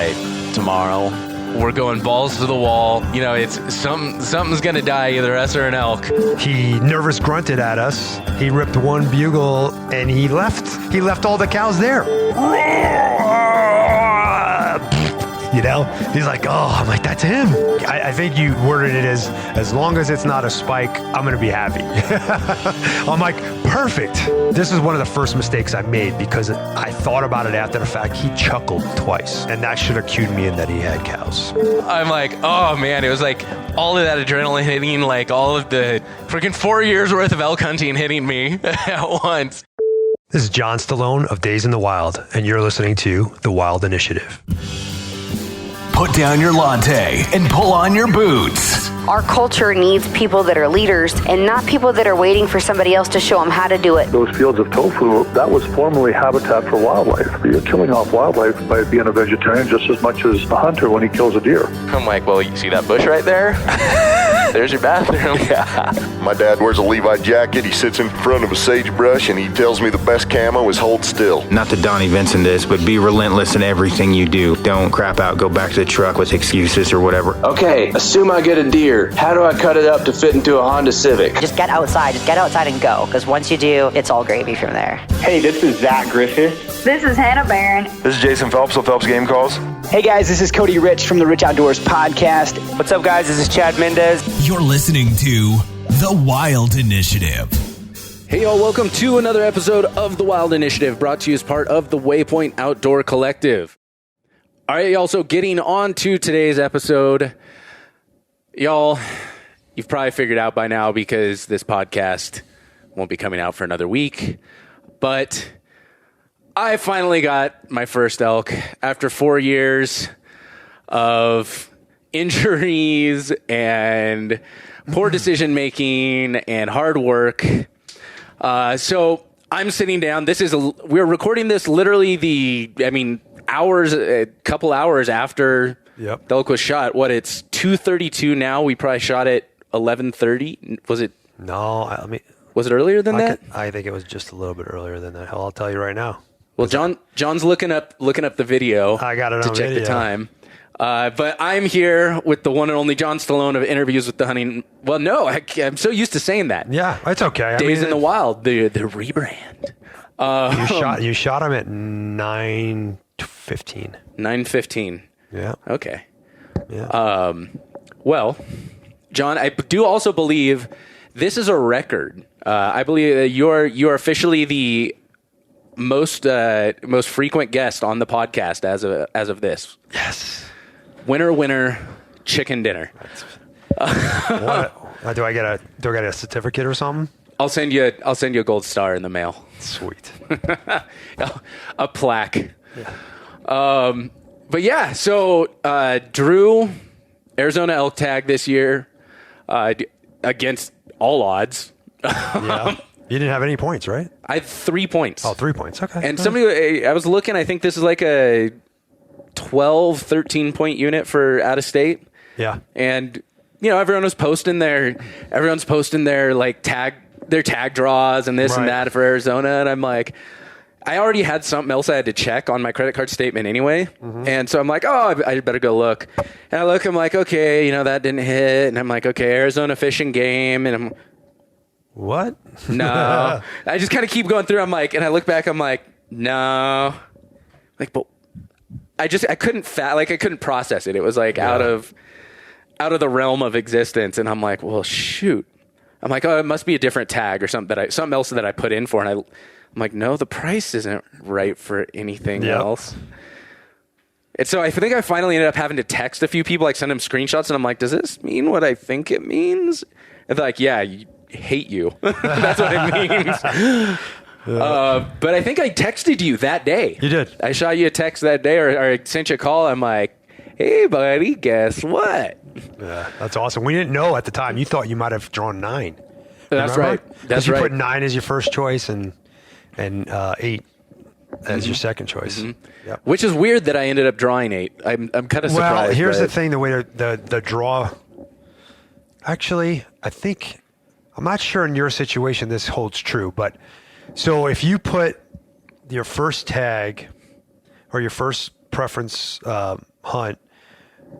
right, tomorrow we're going balls to the wall. You know, it's something's gonna die, either us or an elk. He nervous grunted at us. He ripped one bugle and he left. He left all the cows there. You know, he's like, oh, I'm like, that's him. I think you worded it as long as it's not a spike, I'm going to be happy. I'm like, perfect. This is one of the first mistakes I made because I thought about it after the fact. He chuckled twice, and that should have cued me in that he had cows. I'm like, oh man, it was like all of that adrenaline hitting, like all of the freaking 4 years worth of elk hunting hitting me at once. This is John Stallone of Days in the Wild, and you're listening to The Wild Initiative. Put down your latte and pull on your boots. Our culture needs people that are leaders and not people that are waiting for somebody else to show them how to do it. Those fields of tofu, that was formerly habitat for wildlife. You're killing off wildlife by being a vegetarian just as much as a hunter when he kills a deer. I'm like, well, you see that bush right there? There's your bathroom. Yeah. My dad wears a Levi jacket. He sits in front of a sagebrush and he tells me the best camo is hold still. Not to Donnie Vincent this, but be relentless in everything you do. Don't crap out, go back to the truck with excuses or whatever. Okay, assume I get a deer. How do I cut it up to fit into a Honda Civic? Just get outside and go, because once you do, it's all gravy from there. Hey, this is Zach Griffith. This is Hannah Barron. This is Jason Phelps of Phelps Game Calls. Hey guys, this is Cody Rich from the Rich Outdoors Podcast. What's up guys, this is Chad Mendez. You're listening to The Wild Initiative. Hey y'all, welcome to another episode of The Wild Initiative, brought to you as part of the Waypoint Outdoor Collective. All right, y'all, so getting on to today's episode, y'all, you've probably figured out by now because this podcast won't be coming out for another week, but I finally got my first elk after 4 years of injuries and poor decision making and hard work. So I'm sitting down. We're recording this literally a couple hours after the elk was shot. It's 2:32 now. We probably shot it 11:30. Was it? No, was it earlier than that? I think it was just a little bit earlier than that. Hell, I'll tell you right now. Well, John's looking up the video. I got it to on check video. the time. But I'm here with the one and only John Stallone of Interviews with the Hunting. Well, no, I'm so used to saying that. Yeah, it's okay. Days in the Wild, the rebrand. You shot him at 9:15. 9:15. Yeah. Okay. Yeah. Well, John, I do also believe this is a record. I believe that you're officially the most frequent guest on the podcast as of this. Yes. Winner, chicken dinner. What? Do I get a certificate or something? I'll send you a gold star in the mail. Sweet. A plaque. Yeah. But yeah, so Drew, Arizona elk tag this year against all odds. Yeah. You didn't have any points, right? I had 3 points. Oh, 3 points. Okay. And I was looking, I think this is like a 12, 13 point unit for out of state. Yeah. And, everyone's posting their like their tag draws and this and that for Arizona. And I'm like, I already had something else I had to check on my credit card statement anyway. Mm-hmm. And so I'm like, I better go look. And I look, I'm like, okay, that didn't hit. And I'm like, okay, Arizona Fish and Game. And I'm, what? No. I just kind of keep going through. I'm like, and I look back, I'm like, no. Like, but I couldn't I couldn't process it. It was like out of the realm of existence. And I'm like, well, shoot. I'm like, it must be a different tag or something else that I put in for. And I'm like, no, the price isn't right for anything else. And so I think I finally ended up having to text a few people, like send them screenshots. And I'm like, does this mean what I think it means? And they're like, yeah, hate you. That's what it means. But I think I texted you that day. You did. I shot you a text that day or I sent you a call. I'm like, hey, buddy, guess what? Yeah, that's awesome. We didn't know at the time. You thought you might have drawn 9. That's right. That's you right. put 9 as your first choice and 8 as your second choice. Mm-hmm. Yep. Which is weird that I ended up drawing 8. I'm kind of surprised. Well, here's the thing. The way the draw... Actually, I think... I'm not sure in your situation this holds true, so if you put your first tag or your first preference hunt,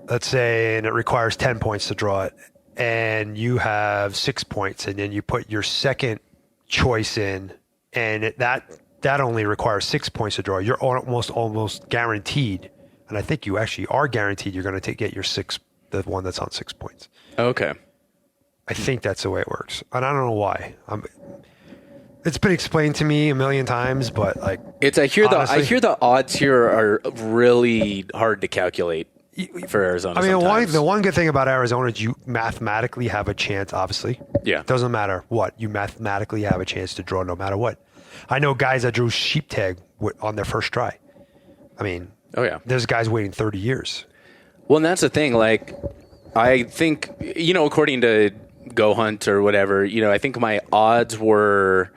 let's say, and it requires 10 points to draw it, and you have 6 points, and then you put your second choice in, and that only requires 6 points to draw, you're almost guaranteed, and I think you actually are guaranteed you're going to get your the one that's on 6 points. Okay. I think that's the way it works, and I don't know why. It's been explained to me a million times, but like I hear the odds here are really hard to calculate for Arizona. I mean, the one good thing about Arizona is you mathematically have a chance. Obviously, yeah, doesn't matter what, you mathematically have a chance to draw no matter what. I know guys that drew sheep tag on their first try. I mean, oh yeah, there's guys waiting 30 years. Well, and that's the thing. Like, I think, according to Go Hunt or whatever, I think my odds were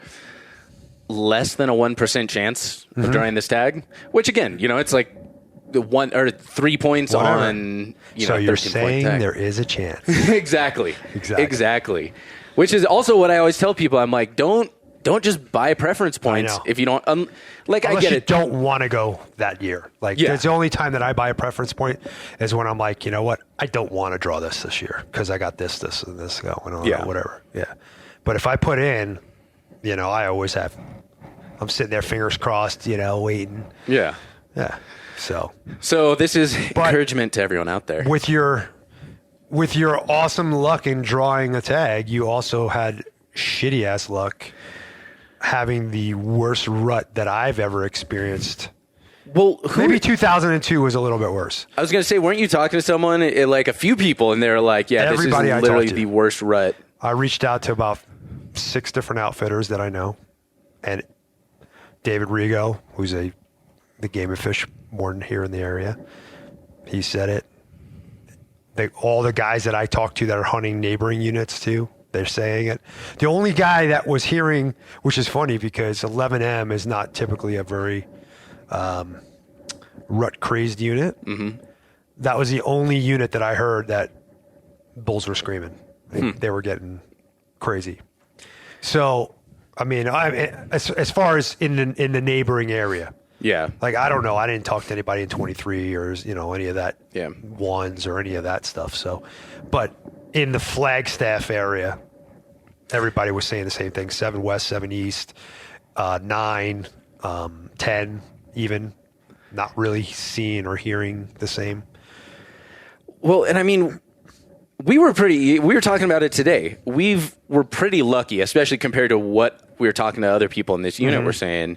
less than a 1% chance of drawing this tag, which again, it's like the 1 or 3 points whatever. On, so you're saying there is a chance. Exactly. Which is also what I always tell people. I'm like, don't just buy preference points if you don't, Unless I get it. Don't want to go that year. Like, it's the only time that I buy a preference point is when I'm like, you know what? I don't want to draw this year because I got this, and this going on, whatever. Yeah. But if I put in, I always have, I'm sitting there, fingers crossed, waiting. Yeah. Yeah. So this is encouragement to everyone out there. With your awesome luck in drawing a tag, you also had shitty ass luck having the worst rut that I've ever experienced. Well, maybe 2002 was a little bit worse. I was going to say, weren't you talking to someone, like a few people, and they're like, yeah, everybody this is literally the worst rut. I reached out to about 6 different outfitters that I know, and David Rigo, who's the game and fish warden here in the area, he said it. All the guys that I talked to that are hunting neighboring units too, they're saying it. The only guy that was hearing, which is funny because 11M is not typically a very rut crazed unit. Mm-hmm. That was the only unit that I heard that bulls were screaming. They were getting crazy. So, I mean, as far as in the neighboring area. Yeah. Like, I don't know. I didn't talk to anybody in 23 or, any of that ones or any of that stuff. So, but in the Flagstaff area, everybody was saying the same thing. 7 West, 7 East, 9, 10 even. Not really seeing or hearing the same. Well, and I mean, we were talking about it today. We're pretty lucky, especially compared to what we were talking to other people in this unit were saying.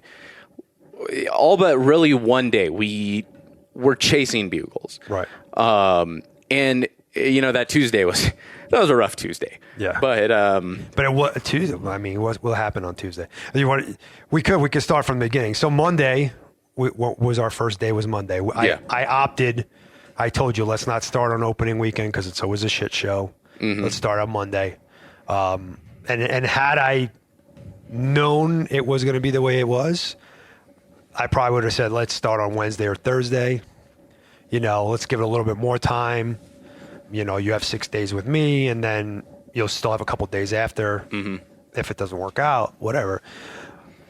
All but really one day we were chasing bugles. Right. And that Tuesday was a rough Tuesday. Yeah. But it was Tuesday. I mean, what will happen on Tuesday? We could start from the beginning. So Monday, what was our first day was Monday. I opted. I told you, let's not start on opening weekend because it's always a shit show. Mm-hmm. Let's start on Monday. And had I known it was going to be the way it was, I probably would have said, let's start on Wednesday or Thursday. Let's give it a little bit more time. You have 6 days with me, and then you'll still have a couple days after if it doesn't work out, whatever.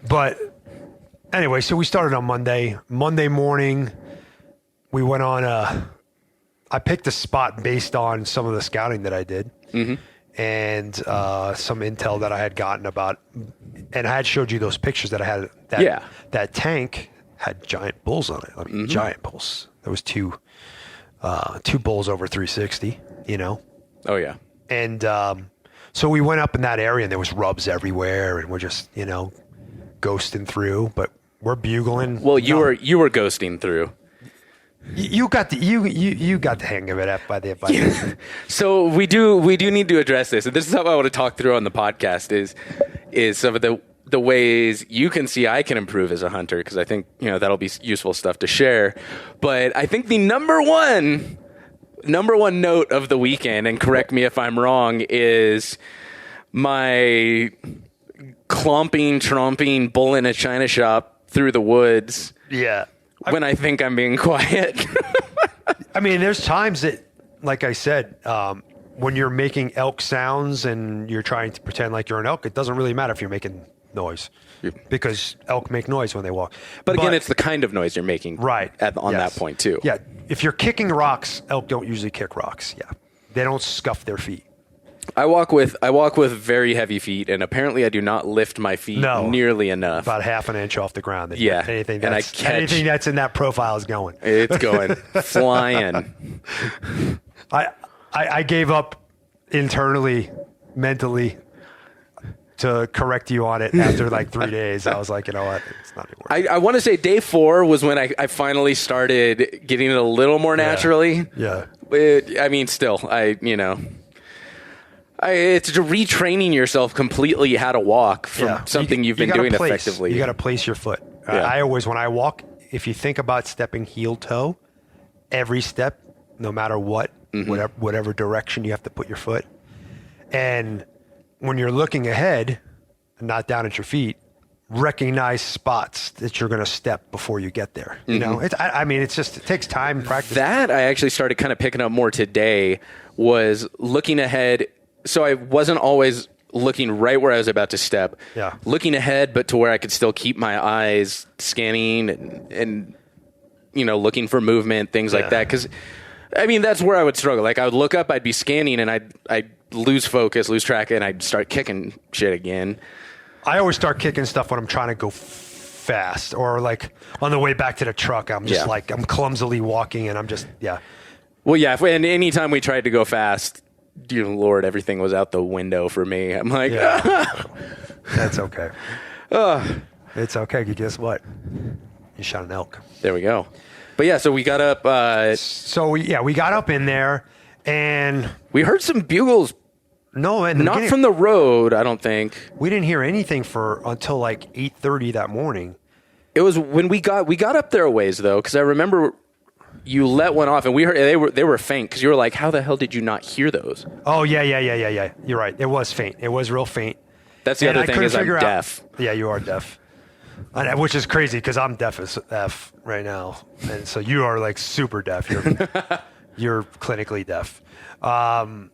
But anyway, so we started on Monday. Monday morning, we went on I picked a spot based on some of the scouting that I did and some intel that I had gotten about, and I had showed you those pictures that I had. That tank had giant bulls on it. I mean, giant bulls. There was two bulls over 360. Oh yeah. And so we went up in that area, and there was rubs everywhere, and we're just ghosting through, but we're bugling. Well, you were ghosting through. You got the hang of it by the end. So we do need to address this, and this is how I want to talk through on the podcast is some of the ways you can see I can improve as a hunter, because I think that'll be useful stuff to share. But I think the number one note of the weekend, and correct me if I'm wrong, is my clomping, tromping bull in a china shop through the woods. Yeah. When I think I'm being quiet. I mean, there's times that, like I said, when you're making elk sounds and you're trying to pretend like you're an elk, it doesn't really matter if you're making noise. because elk make noise when they walk. But again, it's the kind of noise you're making right on that point too. Yeah, if you're kicking rocks, elk don't usually kick rocks. Yeah, they don't scuff their feet. I walk with very heavy feet, and apparently I do not lift my feet nearly enough. About half an inch off the ground. Yeah, anything that's in that profile is going. It's going flying. I gave up internally, mentally, to correct you on it after like 3 days. I was like, you know what? It's not even worth I want to say day 4 was when I finally started getting it a little more naturally. Yeah. Still, it's retraining yourself completely how to walk from something you've been doing effectively. You got to place your foot. I always, when I walk, if you think about stepping heel toe, every step, no matter what, whatever direction you have to put your foot. And when you're looking ahead, not down at your feet, recognize spots that you're going to step before you get there. You know, it takes time and practice. That I actually started kind of picking up more today was looking ahead. So I wasn't always looking right where I was about to step. Yeah. Looking ahead, but to where I could still keep my eyes scanning and looking for movement, things like that. Because, that's where I would struggle. Like, I would look up, I'd be scanning, and I'd lose focus, lose track, and I'd start kicking shit again. I always start kicking stuff when I'm trying to go fast, or like on the way back to the truck, I'm just like, I'm clumsily walking, and I'm just, Well, yeah, and anytime we tried to go fast, dear Lord, everything was out the window for me. I'm like, That's okay. It's okay. Guess what? You shot an elk. There we go. But yeah, so we got up. We got up in there, and we heard some bugles. No, not from the road. I don't think we didn't hear anything until like 8:30 that morning. It was when we got up there a ways though, because I remember you let one off, and we heard they were faint. Because you were like, "How the hell did you not hear those?" Oh yeah. You're right. It was faint. It was real faint. That's the other thing is I'm deaf. Yeah, you are deaf. Which is crazy because I'm deaf as F right now, and so you are like super deaf. You're clinically deaf. I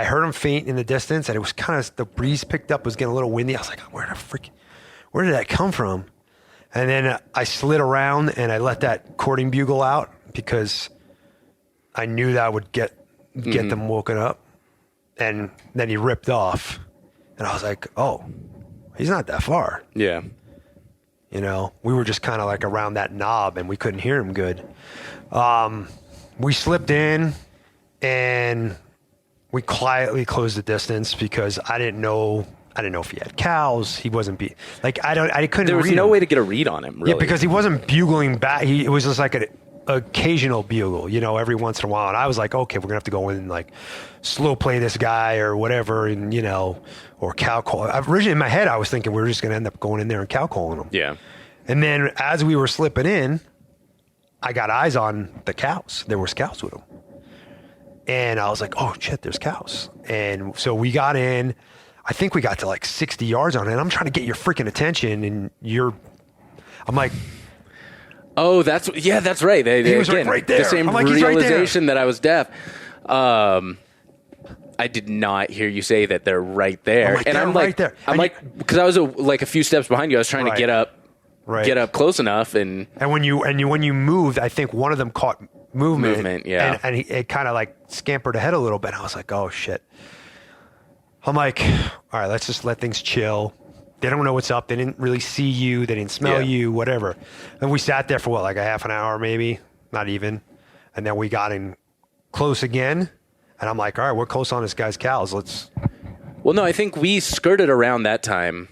heard him faint in the distance, and it was kind of the breeze picked up, was getting a little windy. I was like, where did that come from? And then I slid around and I let that courting bugle out because I knew that would get them woken up. And then he ripped off, and I was like, oh. He's not that far. Yeah. We were just kind of like around that knob, and we couldn't hear him good. We slipped in, and we quietly closed the distance because I didn't know if he had cows. He wasn't I couldn't. There was no way to get a read on him. Really. Yeah, because he wasn't bugling back. It was just like an occasional bugle, every once in a while. And I was like, okay, we're gonna have to go in and like slow play this guy or whatever, and or cow call. Originally in my head, I was thinking we were just gonna end up going in there and cow calling him. Yeah. And then as we were slipping in, I got eyes on the cows. There was cows with them, and I was like, oh shit, there's cows. And so we got in. I think we got to like 60 yards on it. And I'm trying to get your freaking attention, and I'm like. Oh, that's right. He was right there. The same realization that I was deaf. I did not hear you say that they're right there. I'm right there. I'm like, because I was a few steps behind you. I was trying to get up close enough, and when you moved, I think one of them caught movement. Yeah, and it kind of like scampered ahead a little bit. I was like, oh shit. I'm like, all right, let's just let things chill. They don't know what's up. They didn't really see you. They didn't smell you, whatever. And we sat there for like a half an hour, maybe, not even. And then we got in close again. And I'm like, all right, we're close on this guy's cows. Well, no, I think we skirted around that time.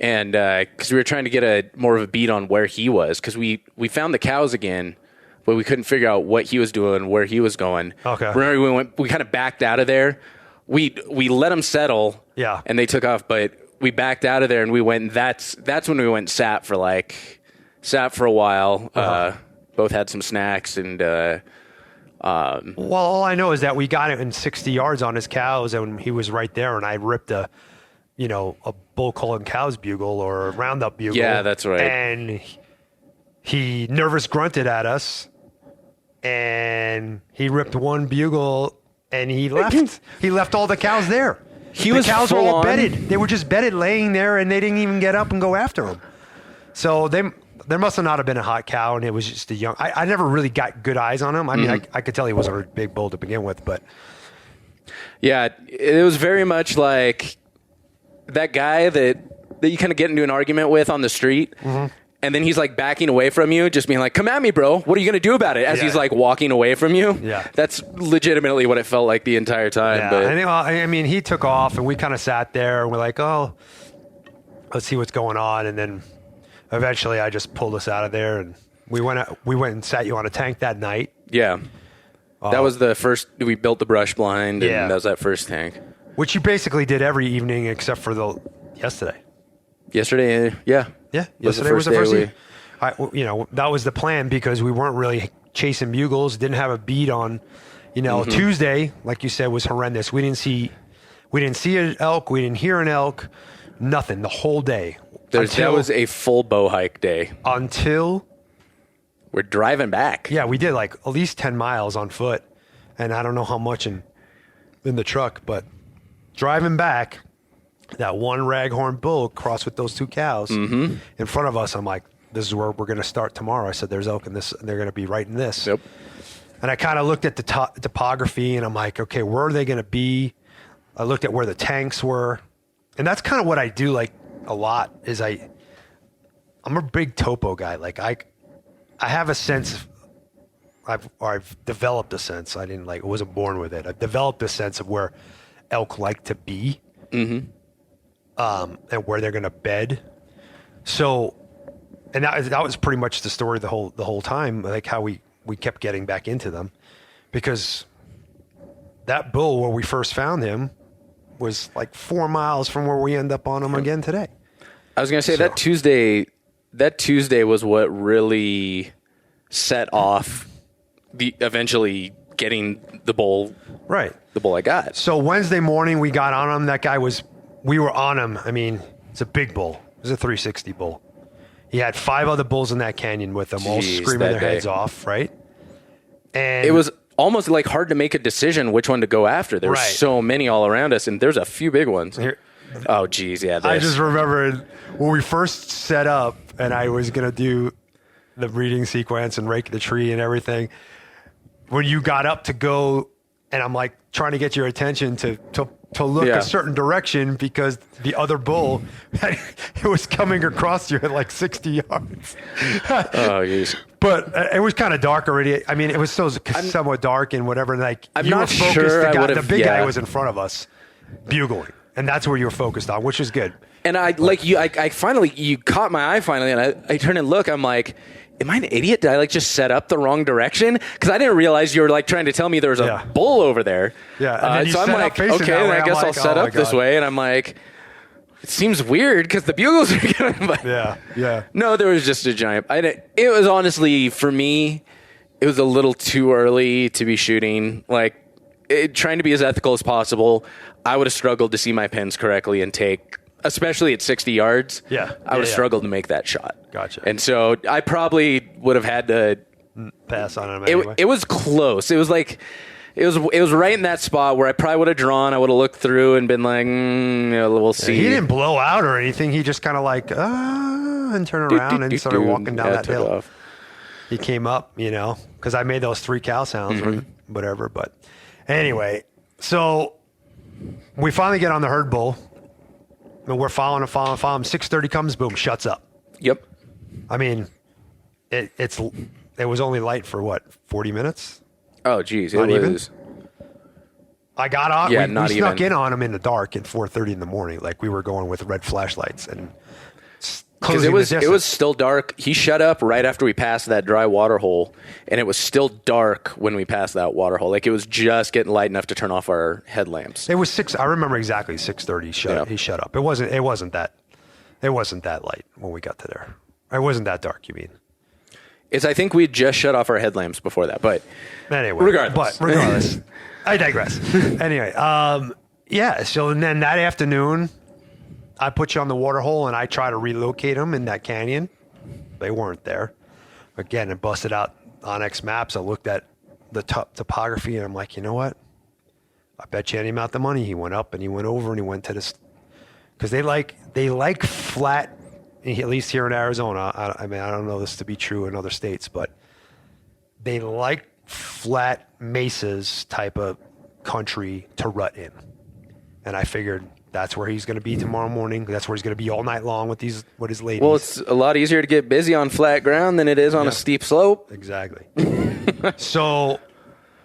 And because we were trying to get more of a beat on where he was. Because we found the cows again, but we couldn't figure out what he was doing, where he was going. Okay. Remember, we kind of backed out of there. We let them settle. Yeah. And they took off, but we backed out of there, and we went. And that's when we went and sat for a while. Both had some snacks, and well, all I know is that we got it in 60 yards on his cows, and he was right there, and I ripped a bull calling cows bugle or a roundup bugle. Yeah, that's right. And he nervous grunted at us, and he ripped one bugle, and he left. He left all the cows there. The cows were all bedded. They were just bedded, laying there, and they didn't even get up and go after them. So there must have not have been a hot cow, and it was just a young. I never really got good eyes on him. I mean, I could tell he wasn't a big bull to begin with, but yeah, it was very much like that guy that you kind of get into an argument with on the street. And then he's like backing away from you, just being like, come at me, bro. What are you going to do about it? As he's like walking away from you. Yeah. That's legitimately what it felt like the entire time. Yeah. But And I mean, he took off and we kind of sat there and we're like, oh, let's see what's going on. And then eventually I just pulled us out of there and we went and sat you on a tank that night. Yeah. That was the first, we built the brush blind and that was that first tank. Which you basically did every evening except for yesterday. Yesterday, yeah. Yeah, yesterday was the first day. That was the plan because we weren't really chasing bugles, didn't have a beat on. Tuesday, like you said, was horrendous. We didn't see an elk, we didn't hear an elk, nothing the whole day. That was a full bow hike day. Until we're driving back. Yeah, we did like at least 10 miles on foot, and I don't know how much in the truck, but driving back. That one raghorn bull crossed with those two cows in front of us. I'm like, this is where we're going to start tomorrow. I said, there's elk in this, and they're going to be right in this. Yep. And I kind of looked at the topography, and I'm like, okay, where are they going to be? I looked at where the tanks were, and that's kind of what I do like a lot. Is I'm a big topo guy. Like I have a sense. I've developed a sense. I wasn't born with it. I've developed a sense of where elk like to be. And where they're going to bed. So, and that was pretty much the story the whole time, like how we kept getting back into them, because that bull where we first found him was like 4 miles from where we end up on him again today. I was going to say that Tuesday was what really set off eventually getting the bull. Right. The bull I got. So Wednesday morning we got on him. That guy we were on him. I mean, it's a big bull. It was a 360 bull. He had 5 other bulls in that canyon with him, all screaming their heads off, right? And it was almost like hard to make a decision which one to go after. There were so many all around us, and there's a few big ones. Oh, geez, yeah. I just remembered when we first set up, and I was going to do the breeding sequence and rake the tree and everything. When you got up to go, and I'm like trying to get your attention to look a certain direction because the other bull, it was coming across you at like 60 yards. Oh, geez. But it was kind of dark already. I mean, it was still somewhat dark and whatever. Like I'm you not were focused. sure The big guy was in front of us, bugling, and that's where you were focused on, which was good. And I finally, you caught my eye finally, and I turn and look. I'm like, am I an idiot? Did I just set up the wrong direction? Because I didn't realize you were trying to tell me there was a bull over there. Yeah. So I'm like, okay, then I guess I'll set up this way. And I'm like, it seems weird because the bugles are going. But yeah. No, there was just a giant. It was honestly, for me, it was a little too early to be shooting. Trying to be as ethical as possible. I would have struggled to see my pins correctly and take. Especially at 60 yards, I would have struggled to make that shot. Gotcha. And so I probably would have had to pass on him anyway. It was close. It was it was right in that spot where I probably would have drawn. I would have looked through and been like, we'll see. He didn't blow out or anything. He just kind of and turned around and started walking down that hill. Off. He came up, because I made those 3 cow sounds or whatever. But anyway, so we finally get on the herd bull. And we're following. 6:30 comes, boom, shuts up. Yep. I mean, it was only light for what, 40 minutes? Oh, geez. Not even? Was. I got on. Yeah, we snuck in on him in the dark at 4:30 in the morning. Like we were going with red flashlights and because it was still dark. He shut up right after we passed that dry water hole, and it was still dark when we passed that water hole. It was just getting light enough to turn off our headlamps. It was 6. I remember exactly 6:30. He shut up. It wasn't that light when we got to there. It wasn't that dark. You mean? I think we just shut off our headlamps before that, but anyway. Regardless, I digress. Anyway, So then that afternoon, I put you on the water hole and I try to relocate them in that canyon. They weren't there. Again, I busted out Onyx maps. I looked at the topography and I'm like, you know what? I bet you any amount of money he went up and he went over and he went to this, because they like flat, at least here in Arizona. I mean, I don't know this to be true in other states, but they like flat mesas type of country to rut in. And I figured that's where he's going to be tomorrow morning. That's where he's going to be all night long with his ladies. Well, it's a lot easier to get busy on flat ground than it is on a steep slope. Exactly. So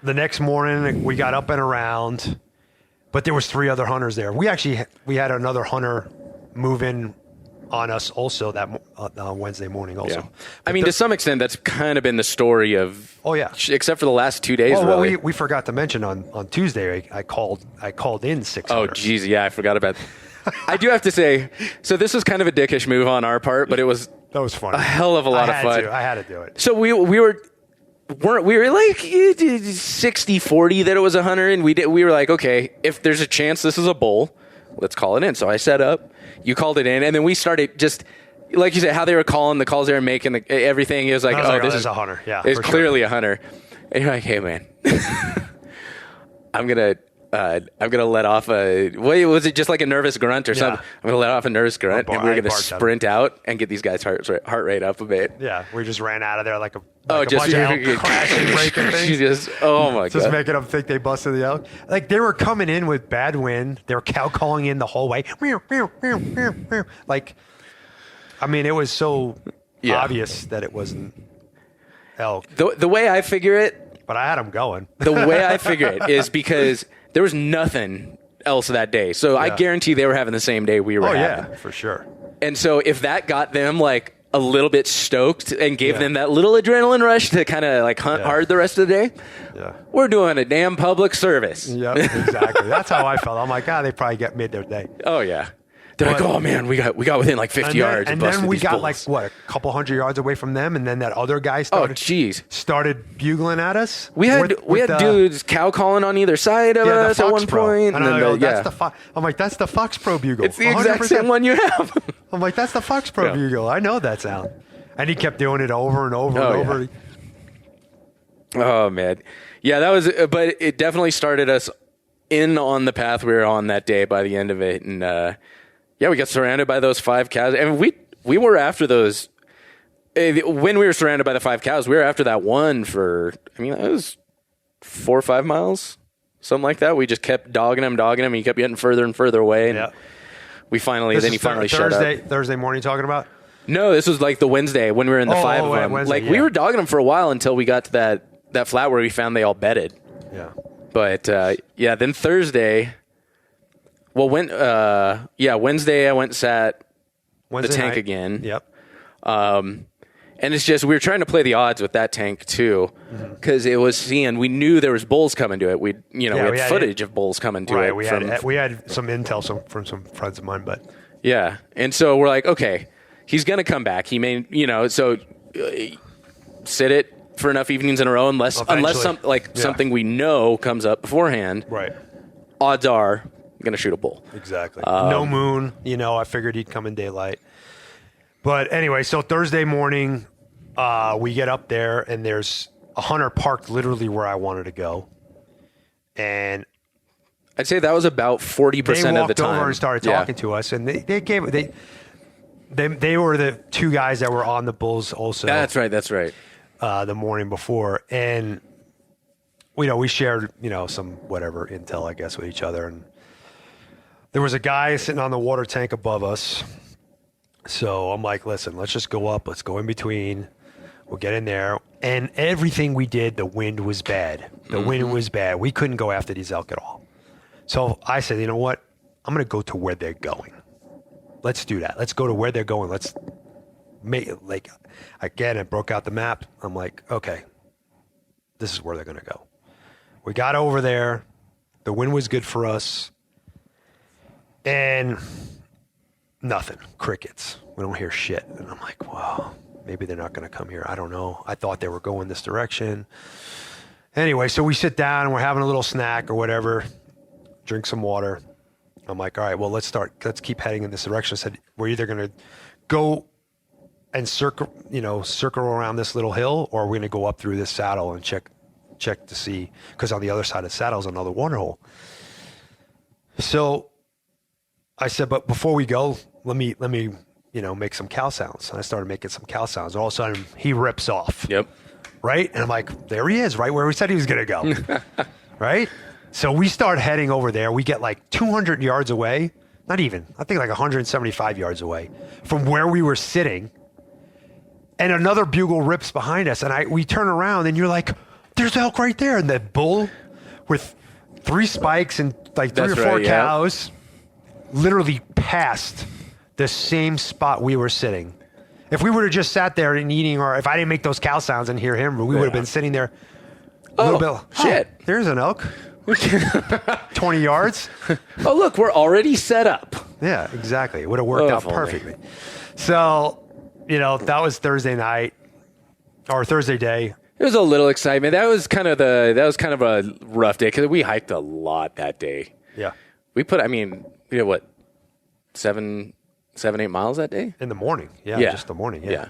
the next morning we got up and around, but there was 3 other hunters there. We had another hunter move in on us also that Wednesday morning also. Yeah. I mean, to some extent, that's kind of been the story of. Oh yeah. Except for the last 2 days. Well, really. we forgot to mention on Tuesday I called in 6 Oh hunters. geez, yeah, I forgot about. I do have to say, so this was kind of a dickish move on our part, but that was fun. A hell of a lot of fun. I had to do it. So we were like 60-40 that it was a hunter, and we were like, okay, if there's a chance this is a bull, let's call it in. So I set up, you called it in, and then we started just like you said, how they were calling the calls they were making, everything. It was like, this is a hunter. Yeah, it's clearly a hunter. And you're like, hey man, I'm gonna let off a. What was it? Just like a nervous grunt or something? I'm gonna let off a nervous grunt, and we're gonna sprint out and get these guys' heart rate up a bit. Yeah, we just ran out of there like a just bunch of elk crashing, breaking things. Just making them think they busted the elk. Like they were coming in with bad wind. They were cow calling in the whole way. Like, I mean, it was so obvious that it wasn't elk. The way I figure it, but I had them going. The way I figure it is because there was nothing else that day. So I guarantee they were having the same day we were having. Oh, yeah, for sure. And so if that got them like a little bit stoked and gave them that little adrenaline rush to kind of like hunt hard the rest of the day, we're doing a damn public service. Yep, exactly. That's how I felt. I'm like, they probably made their day. Oh, yeah. They're like, oh man, we got within like 50 yards. And then we got like a couple hundred yards away from them, and then that other guy started bugling at us. We had dudes cow calling on either side of us at one point. And I'm like, that's the Fox Pro bugle. It's the exact same one you have. I'm like, that's the Fox Pro bugle. I know that sound. And he kept doing it over and over and over. Yeah. Oh man, yeah, that was. But it definitely started us in on the path we were on that day. By the end of it, and. Yeah, we got surrounded by those 5 cows, and we were after those. When we were surrounded by the 5 cows, we were after that one for. I mean, that was 4 or 5 miles, something like that. We just kept dogging him, and he kept getting further and further away. And he finally shut up. Thursday morning, talking about? No, this was like the Wednesday when we were in the 5 of them. Wednesday, we were dogging them for a while until we got to that flat where we found they all bedded. Yeah, but then Thursday. Well, Wednesday I went and sat the tank night. again. Yep. And it's just we were trying to play the odds with that tank too, because it was we knew there was bulls coming to it. We had footage of bulls coming to it. We had some intel from some friends of mine, but and so we're like, okay, he's gonna come back. He may, so sit it for enough evenings in a row, unless something we know comes up beforehand. Right. Odds are. I'm going to shoot a bull. Exactly. No moon. I figured he'd come in daylight. But anyway, so Thursday morning, we get up there, and there's a hunter parked literally where I wanted to go. And I'd say that was about 40% of the time. They walked over and started talking to us, and they were the 2 guys that were on the bulls also. That's right. The morning before. And, we shared, some whatever intel, I guess, with each other. And there was a guy sitting on the water tank above us. So I'm like, listen, let's just go up. Let's go in between. We'll get in there. And everything we did, the wind was bad. Wind was bad. We couldn't go after these elk at all. So I said, you know what? I'm going to go to where they're going. Let's do that. Let's go to where they're going. Let's make it again, I broke out the map. I'm like, okay, this is where they're going to go. We got over there. The wind was good for us. And nothing. Crickets. We don't hear shit. And I'm like, wow, maybe they're not going to come here. I don't know. I thought they were going this direction. Anyway, so we sit down and we're having a little snack or whatever, drink some water. I'm like, all right, well, let's keep heading in this direction. I said, we're either going to go and circle around this little hill, or we're going to go up through this saddle and check to see, because on the other side of the saddle is another water hole. So I said, but before we go, let me, make some cow sounds. And I started making some cow sounds. And all of a sudden, he rips off. Yep. Right? And I'm like, there he is, right where we said he was going to go. Right? So we start heading over there. We get like 200 yards away. Not even. I think like 175 yards away from where we were sitting. And another bugle rips behind us. And we turn around and you're like, there's elk right there. And the bull with 3 spikes and like 3 or 4 cows literally passed the same spot we were sitting. If we would have just sat there and eating, or if I didn't make those cow sounds and hear him, we would have been sitting there a little bit. Shit. There's an elk. 20 yards. Oh, look, we're already set up. Yeah, exactly. It would have worked out perfectly. So, that was Thursday night or Thursday day. It was a little excitement. That was kind of a rough day because we hiked a lot that day. Yeah. We did what, 7, 8 miles that day? In the morning. Yeah. Just the morning. Yeah.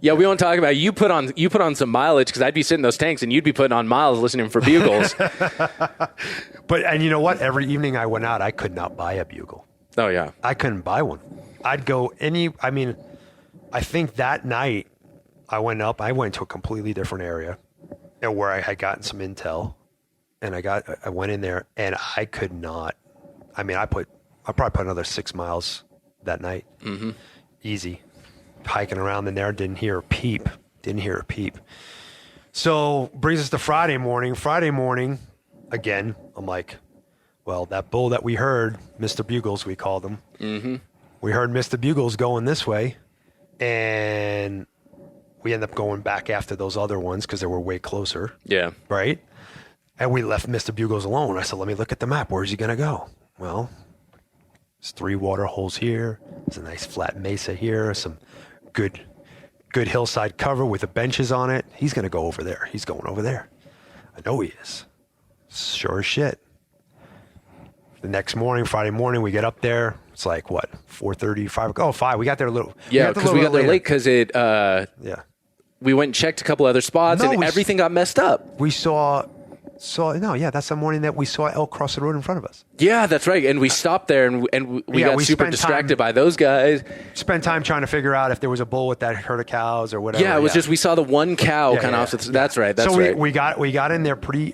Yeah, we won't talk about it. You put on some mileage because I'd be sitting in those tanks and you'd be putting on miles listening for bugles. And you know what? Every evening I went out, I could not buy a bugle. Oh, yeah. I couldn't buy one. I'd go I think that night I went to a completely different area and where I had gotten some intel, and I went in there and I could not. I probably put another 6 miles that night. Mm-hmm. Easy. Hiking around in there, didn't hear a peep. So brings us to Friday morning. Again, I'm like, well, that bull that we heard, Mr. Bugles, we called him. Mm-hmm. We heard Mr. Bugles going this way, and we end up going back after those other ones because they were way closer. Yeah. Right? And we left Mr. Bugles alone. I said, let me look at the map. Where's he going to go? Well, there's 3 water holes here. There's a nice flat mesa here. Some good hillside cover with the benches on it. He's going to go over there. He's going over there. I know he is. Sure as shit. The next morning, Friday morning, we get up there. It's like, what, 4:30, 5? Oh, 5. We got there a little. Yeah, because we got there late because we went and checked a couple other spots and everything got messed up. We that's the morning that we saw elk cross the road in front of us. Yeah, that's right. And we stopped there and we got super distracted by those guys. Spent time trying to figure out if there was a bull with that herd of cows or whatever. Yeah, it was just we saw the one cow off. That's right. That's right. We got in there pretty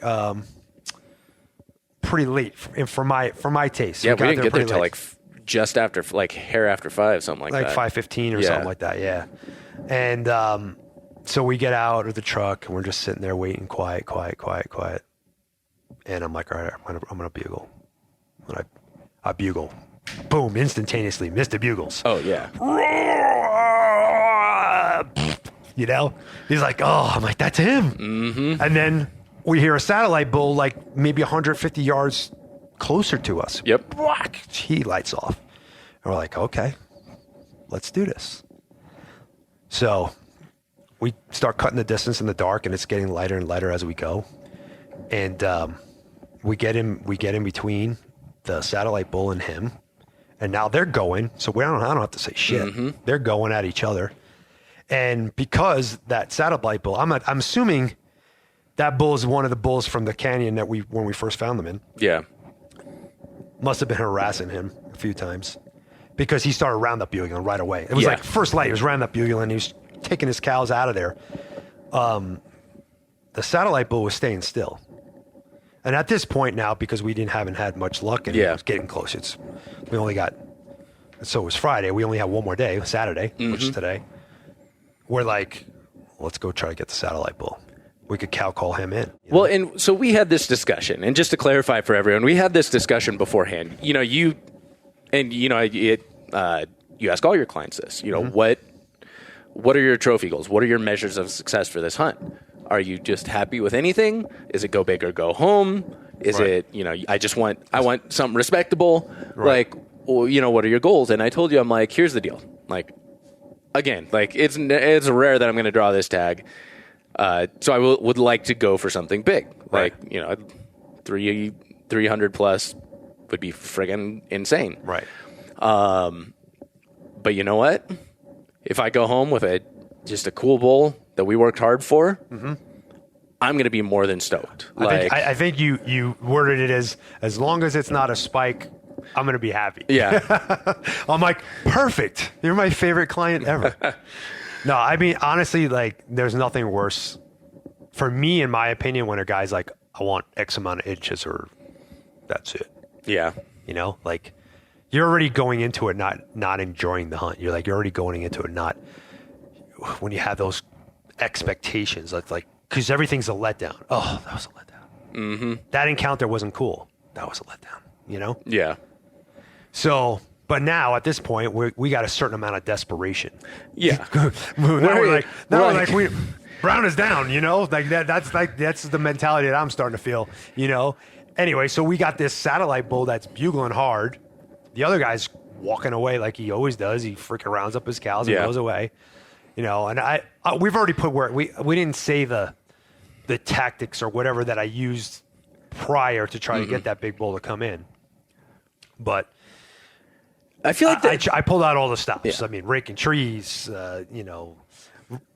late for my taste. Yeah, we didn't get there till like just after, like hair after 5, something like that. Like 5:15 or something like that. Yeah. And so we get out of the truck and we're just sitting there waiting, quiet. And I'm like, all right, I'm gonna bugle. And I bugle. Boom, instantaneously, Mr. Bugles. Oh, yeah. He's like, oh, I'm like, that's him. Mm-hmm. And then we hear a satellite bull like maybe 150 yards closer to us. Yep. He lights off. And we're like, okay, let's do this. So we start cutting the distance in the dark, and it's getting lighter and lighter as we go. And we get in between the satellite bull and him, and now they're going. So I don't have to say shit. Mm-hmm. They're going at each other, and because that satellite bull, I'm assuming that bull is one of the bulls from the canyon that when we first found them in. Yeah, must have been harassing him a few times because he started roundup bugling right away. It was like first light. He was roundup bugling. He was taking his cows out of there. The satellite bull was staying still. And at this point now, because we haven't had much luck and it was getting close. So it was Friday. We only have one more day, Saturday, which is today. We're like, let's go try to get the satellite bull. We could cow call him in. Well, and so we had this discussion, and just to clarify for everyone, we had this discussion beforehand. You ask all your clients this, what are your trophy goals? What are your measures of success for this hunt? Are you just happy with anything? Is it go big or go home? Is it, I want something respectable. Right. Like, well, what are your goals? And I told you, I'm like, here's the deal. Like, again, like it's rare that I'm going to draw this tag. So I would like to go for something big. Like, 300 plus would be friggin' insane. Right. But you know what? If I go home with just a cool bull that we worked hard for, I'm going to be more than stoked. I think you worded it as long as it's not a spike, I'm going to be happy. Yeah. I'm like, perfect. You're my favorite client ever. No, I mean, honestly, like, there's nothing worse for me, in my opinion, when a guy's like, I want X amount of inches or that's it. Yeah. You know, like, you're already going into it not enjoying the hunt. You're already going into it not, when you have those expectations, that's like, because everything's a letdown. Oh, that was a letdown. Mm-hmm. That encounter wasn't cool. That was a letdown, you know? Yeah. So, but now at this point, we got a certain amount of desperation. Yeah. we're like, Brown is down, you know? Like that's the mentality that I'm starting to feel, you know? Anyway, so we got this satellite bull that's bugling hard. The other guy's walking away like he always does. He freaking rounds up his cows and goes away. You know, and we've already put where we didn't say the tactics or whatever that I used prior to try to get that big bull to come in. But I feel like I pulled out all the stops. Yeah. I mean, raking trees, you know,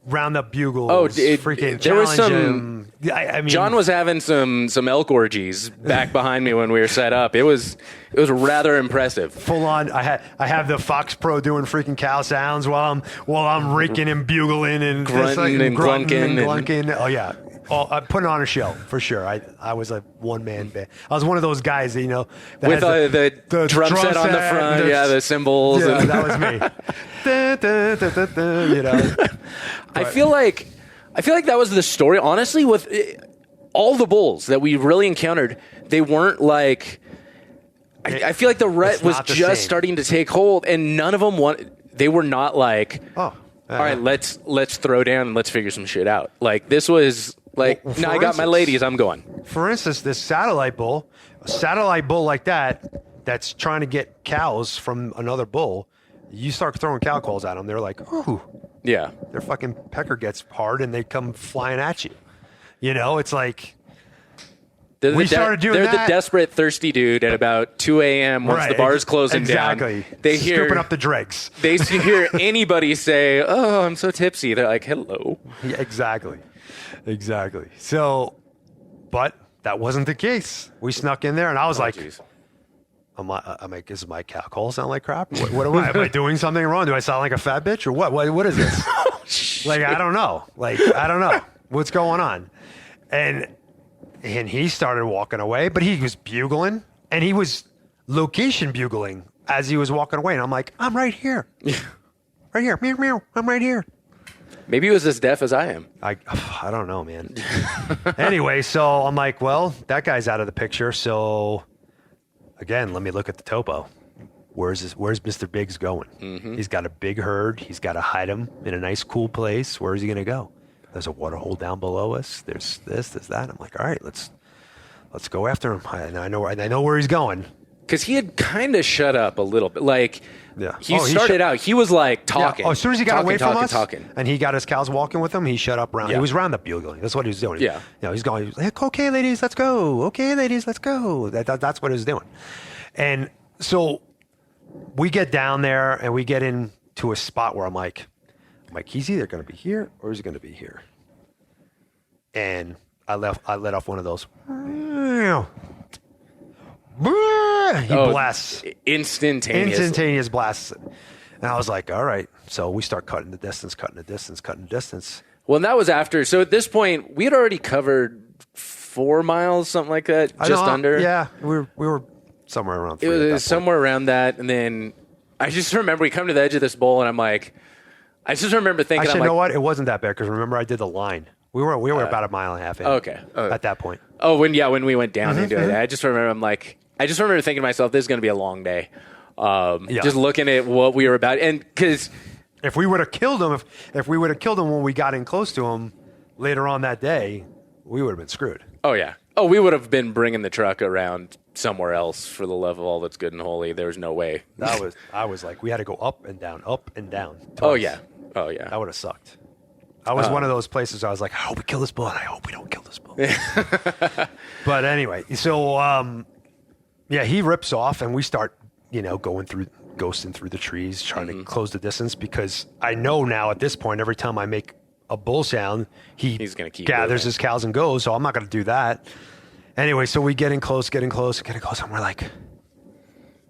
round up bugles. Oh, freaking there was some. him. I mean, John was having some elk orgies back behind me when we were set up. It was rather impressive. Full on. I have the Fox Pro doing freaking cow sounds while I'm raking and bugling and grunting and glunking. Oh yeah. I'm putting on a show for sure. I was a one man band. I was one of those guys that, you know, that with the drum set on the front, the cymbals. Yeah, that was me. You know, I feel like that was the story. Honestly, with all the bulls that we really encountered, they weren't like. I feel like the rut was just starting to take hold, and none of them they were not like. Oh. All right, let's throw down and let's figure some shit out. Like this was like, no, I got my ladies, I'm going. For instance, this satellite bull like that's trying to get cows from another bull. You start throwing cow calls at them, they're like, ooh, yeah, their fucking pecker gets hard and they come flying at you. You know, it's like. We started doing that. They're the desperate, thirsty dude at about 2 a.m. once the bar's closing down. They hear scooping up the dregs. They hear anybody say, "Oh, I'm so tipsy." They're like, "Hello." Yeah, exactly. So, but that wasn't the case. We snuck in there, and I was like, geez. I'm like, does my cow call sound like crap? What am I? Am I doing something wrong? Do I sound like a fat bitch or what? What is this? Like, I don't know. What's going on? And he started walking away, but he was bugling, and he was location bugling as he was walking away. And I'm like, I'm right here. Right here. Meow, meow. I'm right here. Maybe he was as deaf as I am. I don't know, man. Anyway, so I'm like, well, that guy's out of the picture. So, again, let me look at the topo. Where's Mr. Biggs going? Mm-hmm. He's got a big herd. He's got to hide him in a nice, cool place. Where is he going to go? There's a water hole down below us. There's this, there's that. I'm like, all right, let's go after him. I know where he's going. Because he had kind of shut up a little bit. Like, yeah. He started out, he was like talking. Yeah. Oh, as soon as he got away from us, talking. And he got his cows walking with him, he shut up. He was round up bugling. That's what he was doing. Yeah. You know, he's going, like, okay, ladies, let's go. Okay, ladies, let's go. That's what he was doing. And so we get down there and we get into a spot where I'm like, he's either going to be here or he's going to be here. And I let off one of those. He blasts. Instantaneous blasts. And I was like, all right. So we start cutting the distance. Well, and that was after. So at this point, we had already covered 4 miles, something like that, just under. Yeah, we were somewhere around 3. It was somewhere around that. And then I just remember we come to the edge of this bowl, and I'm like, I just remember thinking, actually, you know what? It wasn't that bad because remember I did the line. We were about a mile and a half in. Okay. At that point. Oh, when we went down into it, I just remember thinking to myself, this is going to be a long day. Just looking at what we were about, and because if we would have killed him, if we would have killed him when we got in close to him later on that day, we would have been screwed. Oh yeah. Oh, we would have been bringing the truck around somewhere else for the love of all that's good and holy. There was no way. I was like, we had to go up and down. Twice. Oh yeah. That would have sucked. I was one of those places I was like, I hope we kill this bull, and I hope we don't kill this bull. But anyway, so, he rips off, and we start, ghosting through the trees, trying to close the distance, because I know now at this point, every time I make a bull sound, he's going to keep gathers moving. his cows and goes. So I'm not going to do that. Anyway, so we getting close. And we're like,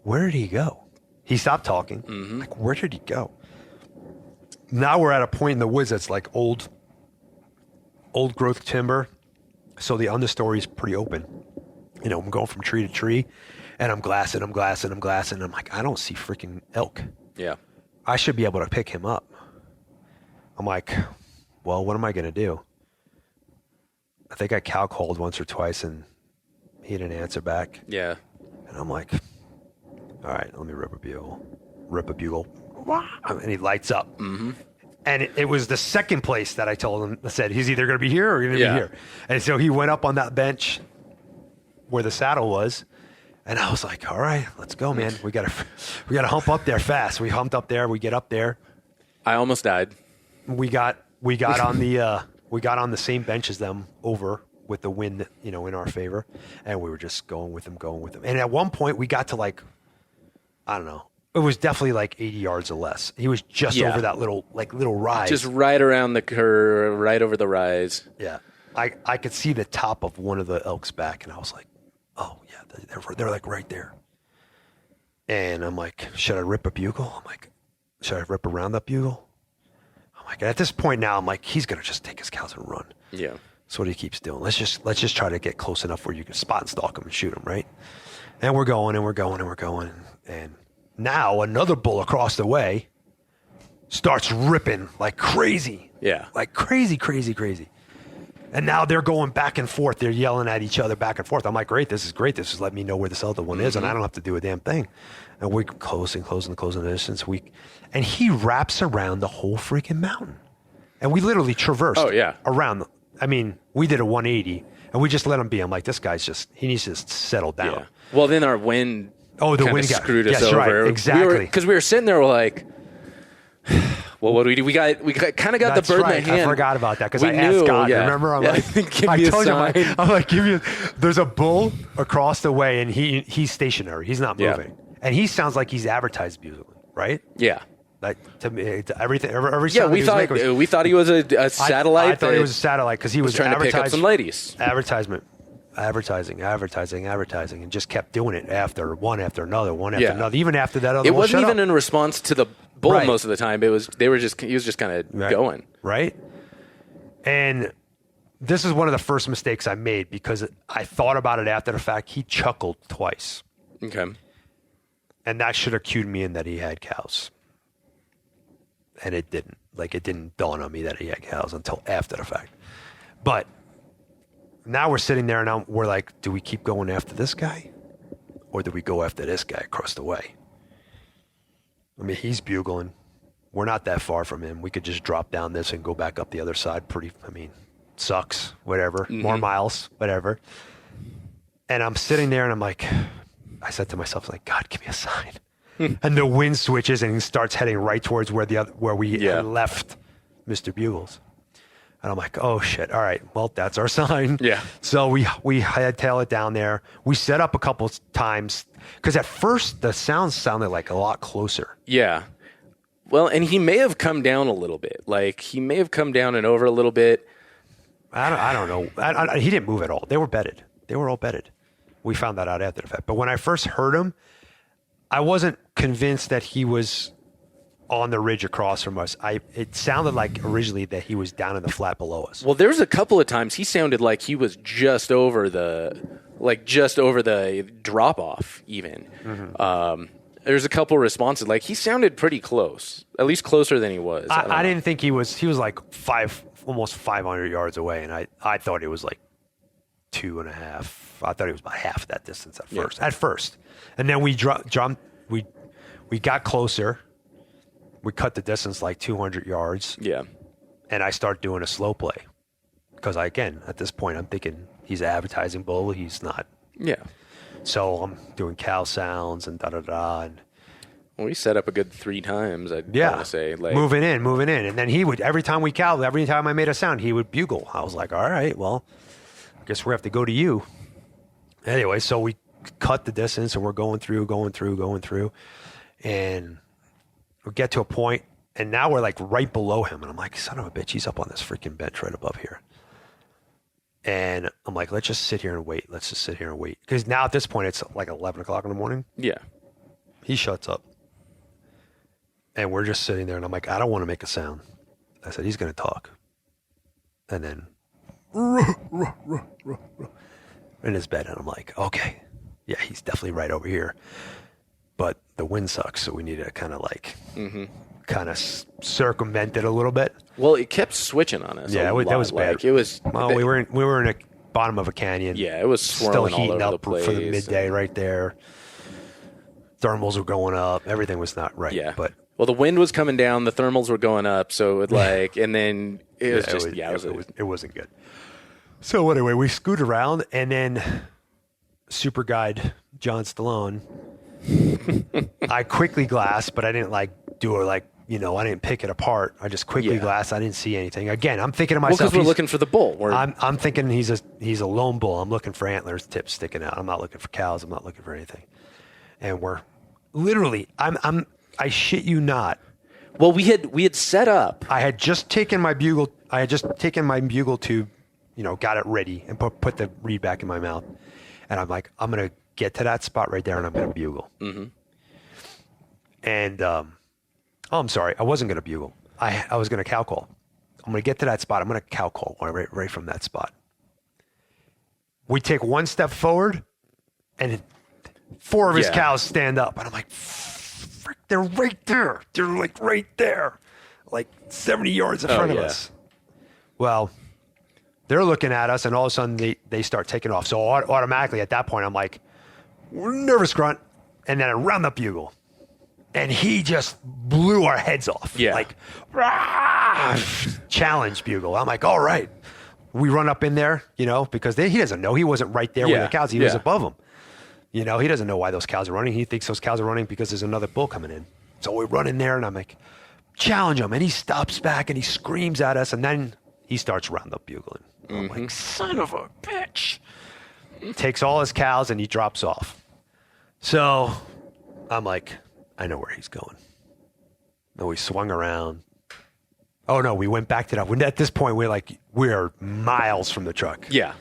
where did he go? He stopped talking. Mm-hmm. Like, where did he go? Now we're at a point in the woods that's like old growth timber. So the understory is pretty open. You know, I'm going from tree to tree and I'm glassing. I'm like, I don't see freaking elk. Yeah. I should be able to pick him up. I'm like, well, what am I going to do? I think I cow called once or twice and he didn't answer back. Yeah. And I'm like, all right, let me rip a bugle. And he lights up. Mm-hmm. And it was the second place that I told him, I said, he's either going to be here or going to be here. And so he went up on that bench where the saddle was. And I was like, all right, let's go, man. We got to hump up there fast. We humped up there. We get up there. I almost died. We got on the same bench as them over with the wind, you know, in our favor. And we were just going with them. And at one point we got to like, I don't know. It was definitely like 80 yards or less. He was just over that little rise. Just right around the curve, right over the rise. Yeah. I could see the top of one of the elk's back, and I was like, oh, yeah, they're like right there. And I'm like, should I rip a bugle? I'm like, should I rip a roundup bugle? I'm like, at this point now, I'm like, he's going to just take his cows and run. Yeah. That's what he keeps doing. Let's just try to get close enough where you can spot and stalk him and shoot him, right? And we're going. And now another bull across the way starts ripping like crazy. Yeah. Like crazy. And now they're going back and forth. They're yelling at each other back and forth. I'm like, great. This is letting me know where this other one is, and I don't have to do a damn thing. And we're closing the distance. And he wraps around the whole freaking mountain. And we literally traversed around. I mean, we did a 180, and we just let him be. I'm like, this guy's he needs to settle down. Yeah. Well, then our wind... Oh, the wind screwed us over. Right, exactly. Because we were sitting there, we're like, well, what do we do? We kind of got the bird in the hand. I forgot about that because I asked God. Yeah. Remember, I'm like, give me a sign. I'm like, there's a bull across the way, and he's stationary. He's not moving, and he sounds like he's advertised bugling, right? Yeah. Like to me, everything. Every we thought he was a satellite. I thought he was a satellite because he was trying to pick up some ladies. Advertising, and just kept doing it after one after another, even after that other. It wasn't even in response to the bull most of the time. He was just kind of going right. And this is one of the first mistakes I made because I thought about it after the fact. He chuckled twice. Okay. And that should have cued me in that he had cows. And it didn't. Like, it didn't dawn on me that he had cows until after the fact. But now we're sitting there and we're like, do we keep going after this guy? Or do we go after this guy across the way? I mean, he's bugling. We're not that far from him. We could just drop down this and go back up the other side. Sucks, whatever. Mm-hmm. More miles, whatever. And I'm sitting there and I'm like, I said to myself, like, God, give me a sign. And the wind switches and he starts heading right towards where we had left Mr. Bugles. And I'm like, oh shit! All right, well that's our sign. Yeah. So we hightail it down there. We set up a couple times because at first the sound sounded like a lot closer. Yeah. Well, and he may have come down a little bit. Like he may have come down and over a little bit. I don't know. He didn't move at all. They were bedded. They were all bedded. We found that out after the fact. But when I first heard him, I wasn't convinced that he was on the ridge across from us. It sounded like originally that he was down in the flat below us. Well, there's a couple of times he sounded like he was just over the drop off even. Mm-hmm. There's a couple responses. Like he sounded pretty close, at least closer than he was. I didn't think he was like almost 500 yards away. And I thought it was like 2.5. I thought it was about half that distance at first. And then we jumped, we got closer. We cut the distance like 200 yards. Yeah. And I start doing a slow play. Because, again, at this point, I'm thinking he's an advertising bull. He's not. Yeah. So I'm doing cow sounds and da-da-da. And we set up a good 3 times, I'd want to say. Like, moving in. And then he would, every time I made a sound, he would bugle. I was like, all right, well, I guess we have to go to you. Anyway, so we cut the distance and we're going through. And we get to a point, And now we're like right below him. And I'm like, son of a bitch, he's up on this freaking bench right above here. And I'm like, let's just sit here and wait. Let's just sit here and wait. Because now at this point, it's like 11 o'clock in the morning. Yeah. He shuts up. And we're just sitting there. And I'm like, I don't want to make a sound. I said, he's going to talk. And then in his bed. And I'm like, okay, yeah, he's definitely right over here. But the wind sucks. So we need to kind of like... kind of circumvent it a little bit. Well, it kept switching on us. Yeah, that was bad. Like, it was. Well, we were in the bottom of a canyon. Yeah, it was swirling still all heating over up the place for the midday right there. Thermals were going up. Everything was not right. Yeah, but well, the wind was coming down. The thermals were going up. So it and then it was it wasn't good. So anyway, we scoot around, and then super guide John Stallone. I quickly glassed, but I didn't do it I didn't pick it apart. I just quickly glassed. I didn't see anything. Again, I'm thinking to myself, because we're looking for the bull. I'm thinking he's a lone bull. I'm looking for antlers, tips sticking out. I'm not looking for cows. I'm not looking for anything. And we're literally, I shit you not. Well, we had set up. I had just taken my bugle tube, got it ready and put the reed back in my mouth. And I'm like, I'm going to get to that spot right there and I'm going to bugle. Mm-hmm. And, I'm sorry. I wasn't going to bugle. I was going to cow call. I'm going to get to that spot. I'm going to cow call right from that spot. We take one step forward, and 4 of his cows stand up. And I'm like, frick, they're right there. They're like right there. Like 70 yards in front of us. Well, they're looking at us, and all of a sudden they start taking off. So automatically at that point, I'm like, nervous grunt, and then I round up bugle. And he just blew our heads off. Yeah. Like, challenge bugle. I'm like, all right. We run up in there, because he doesn't know. He wasn't right there with the cows. He was above them. He doesn't know why those cows are running. He thinks those cows are running because there's another bull coming in. So we run in there, and I'm like, challenge him. And he stops back, and he screams at us, and then he starts round up bugling. I'm like, son of a bitch. Takes all his cows, and he drops off. So I'm like, I know where he's going. No, we swung around. Oh no, we went back to that. At this point, we're miles from the truck. Yeah,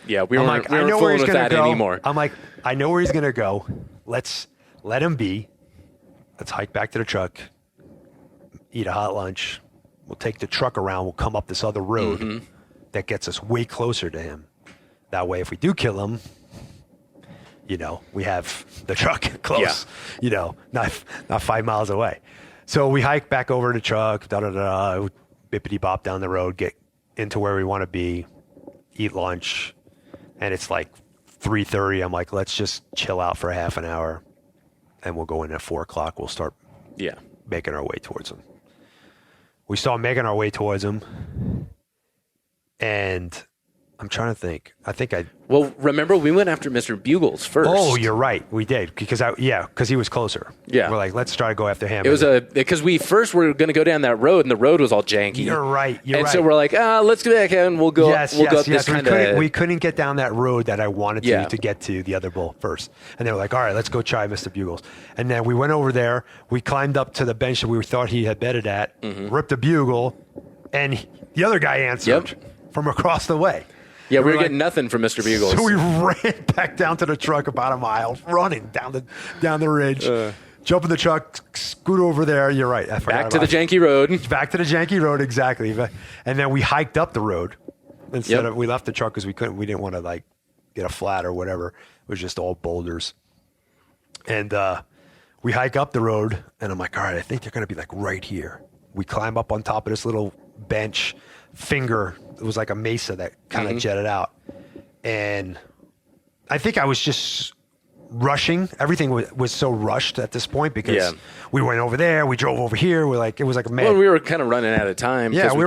yeah. We weren't I know where he's going to go anymore. I'm like, I know where he's going to go. Let's let him be. Let's hike back to the truck. Eat a hot lunch. We'll take the truck around. We'll come up this other road that gets us way closer to him. That way, if we do kill him, we have the truck close, not 5 miles away. So we hike back over the truck, bippity bop down the road, get into where we want to be, eat lunch. And it's like 3:30. I'm like, let's just chill out for a half an hour and we'll go in at 4:00. We'll start making our way towards him. We start making our way towards him. And I'm trying to think. Well, remember, we went after Mr. Bugles first. Oh, you're right. We did. Because he was closer. Yeah. We're like, let's try to go after him. It was because we first were going to go down that road, and the road was all janky. You're right. And so we're like, let's go back and we'll go up this kind of... We couldn't get down that road that I wanted to get to the other bull first. And they were like, all right, let's go try Mr. Bugles. And then we went over there. We climbed up to the bench that we thought he had bedded at, ripped a bugle, and the other guy answered from across the way. Yeah, we were getting nothing from Mr. Bugles. So we ran back down to the truck about a mile, running down the ridge, jump in the truck, scoot over there. You're right. Back to the janky road. Back to the janky road, exactly. And then we hiked up the road instead of we left the truck because we didn't want to get a flat or whatever. It was just all boulders. And we hike up the road, and I'm like, all right, I think they're going to be right here. We climb up on top of this little bench. It was like a mesa that kind of jetted out. And I think I was just rushing. Everything was so rushed at this point because we went over there, we drove over here. It was like a mad. Well, we were kind of running out of time. Yeah, it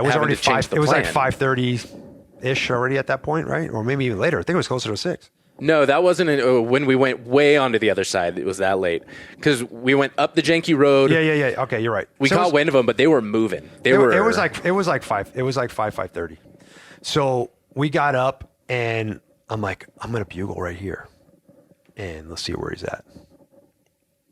was already 5. It was plan. like 5:30-ish already at that point, right? Or maybe even later. I think it was closer to 6. No, that wasn't when we went way onto the other side. It was that late because we went up the janky road. Yeah. Okay, you're right. We caught wind of them, but they were moving. It was like 5:30. So we got up, and I'm like, I'm gonna bugle right here, and let's see where he's at.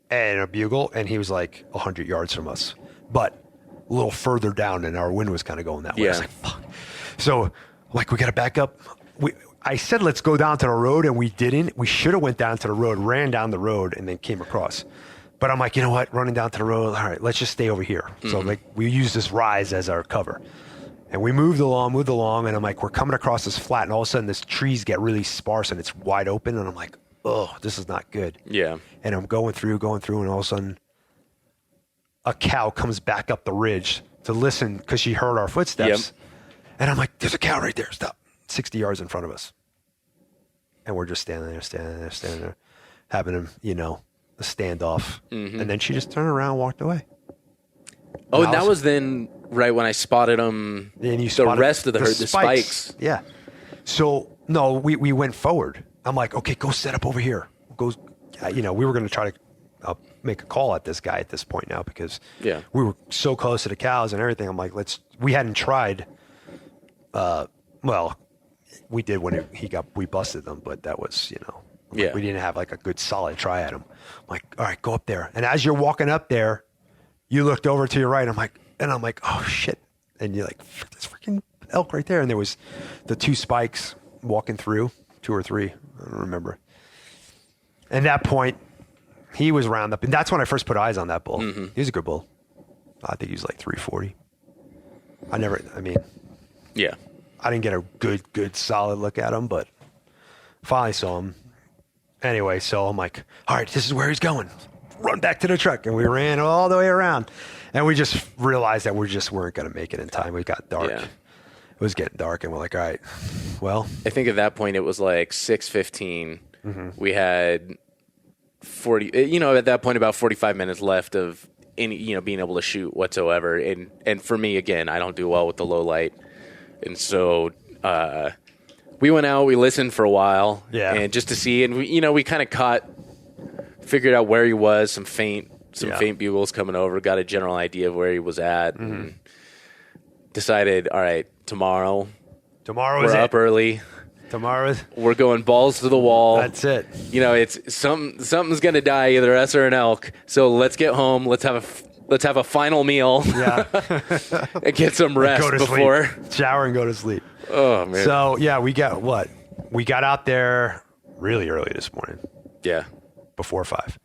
And a bugle, and he was like 100 yards from us, but a little further down, and our wind was kind of going that way. I was like, fuck. So, like, we got to back up. I said, let's go down to the road, and we didn't. We should have went down to the road, ran down the road, and then came across. But I'm like, you know what? Running down to the road, all right, let's just stay over here. So, like, we use this rise as our cover. And we moved along, and I'm like, we're coming across this flat, and all of a sudden, this trees get really sparse, and it's wide open, and I'm like, oh, this is not good. Yeah. And I'm going through, and all of a sudden, a cow comes back up the ridge to listen because she heard our footsteps. Yep. And I'm like, there's a cow right there. Stop. 60 yards in front of us. And we're just standing there, having him, a standoff. Mm-hmm. And then she just turned around and walked away. Oh, and that was then right when I spotted him. And you spotted the rest of the spikes. Yeah. So, no, we went forward. I'm like, okay, go set up over here. We were going to try to make a call at this guy at this point now because we were so close to the cows and everything. I'm like, we hadn't tried. We did when we busted them, but that was, we didn't have like a good solid try at him. I'm like, all right, go up there. And as you're walking up there, you looked over to your right. I'm like, oh shit. And you're like, this freaking elk right there. And there was the 2 spikes walking through, 2 or 3. I don't remember. And at that point, he was round up. And that's when I first put eyes on that bull. Mm-hmm. He was a good bull. I think he was like 340. Yeah. I didn't get a good solid look at him, but finally saw him. Anyway, so I'm like, all right, this is where he's going. Run back to the truck. And we ran all the way around. And we just realized that we just weren't going to make it in time. We got dark. Yeah. It was getting dark, and we're like, all right, well. I think at that point it was like 6:15. Mm-hmm. We had 40, at that point about 45 minutes left of any, being able to shoot whatsoever. And for me, again, I don't do well with the low light. And so we went out, we listened for a while, and just to see, and we kind of figured out where he was, some faint bugles coming over, got a general idea of where he was at, and decided, all right, tomorrow we're up early. We're going balls to the wall. That's it. It's something's going to die, either us or an elk. So let's get home. Let's have a final meal. Yeah. And get some rest before sleep. Shower and go to sleep. Oh man. So we got out there really early this morning. Yeah. Before 5.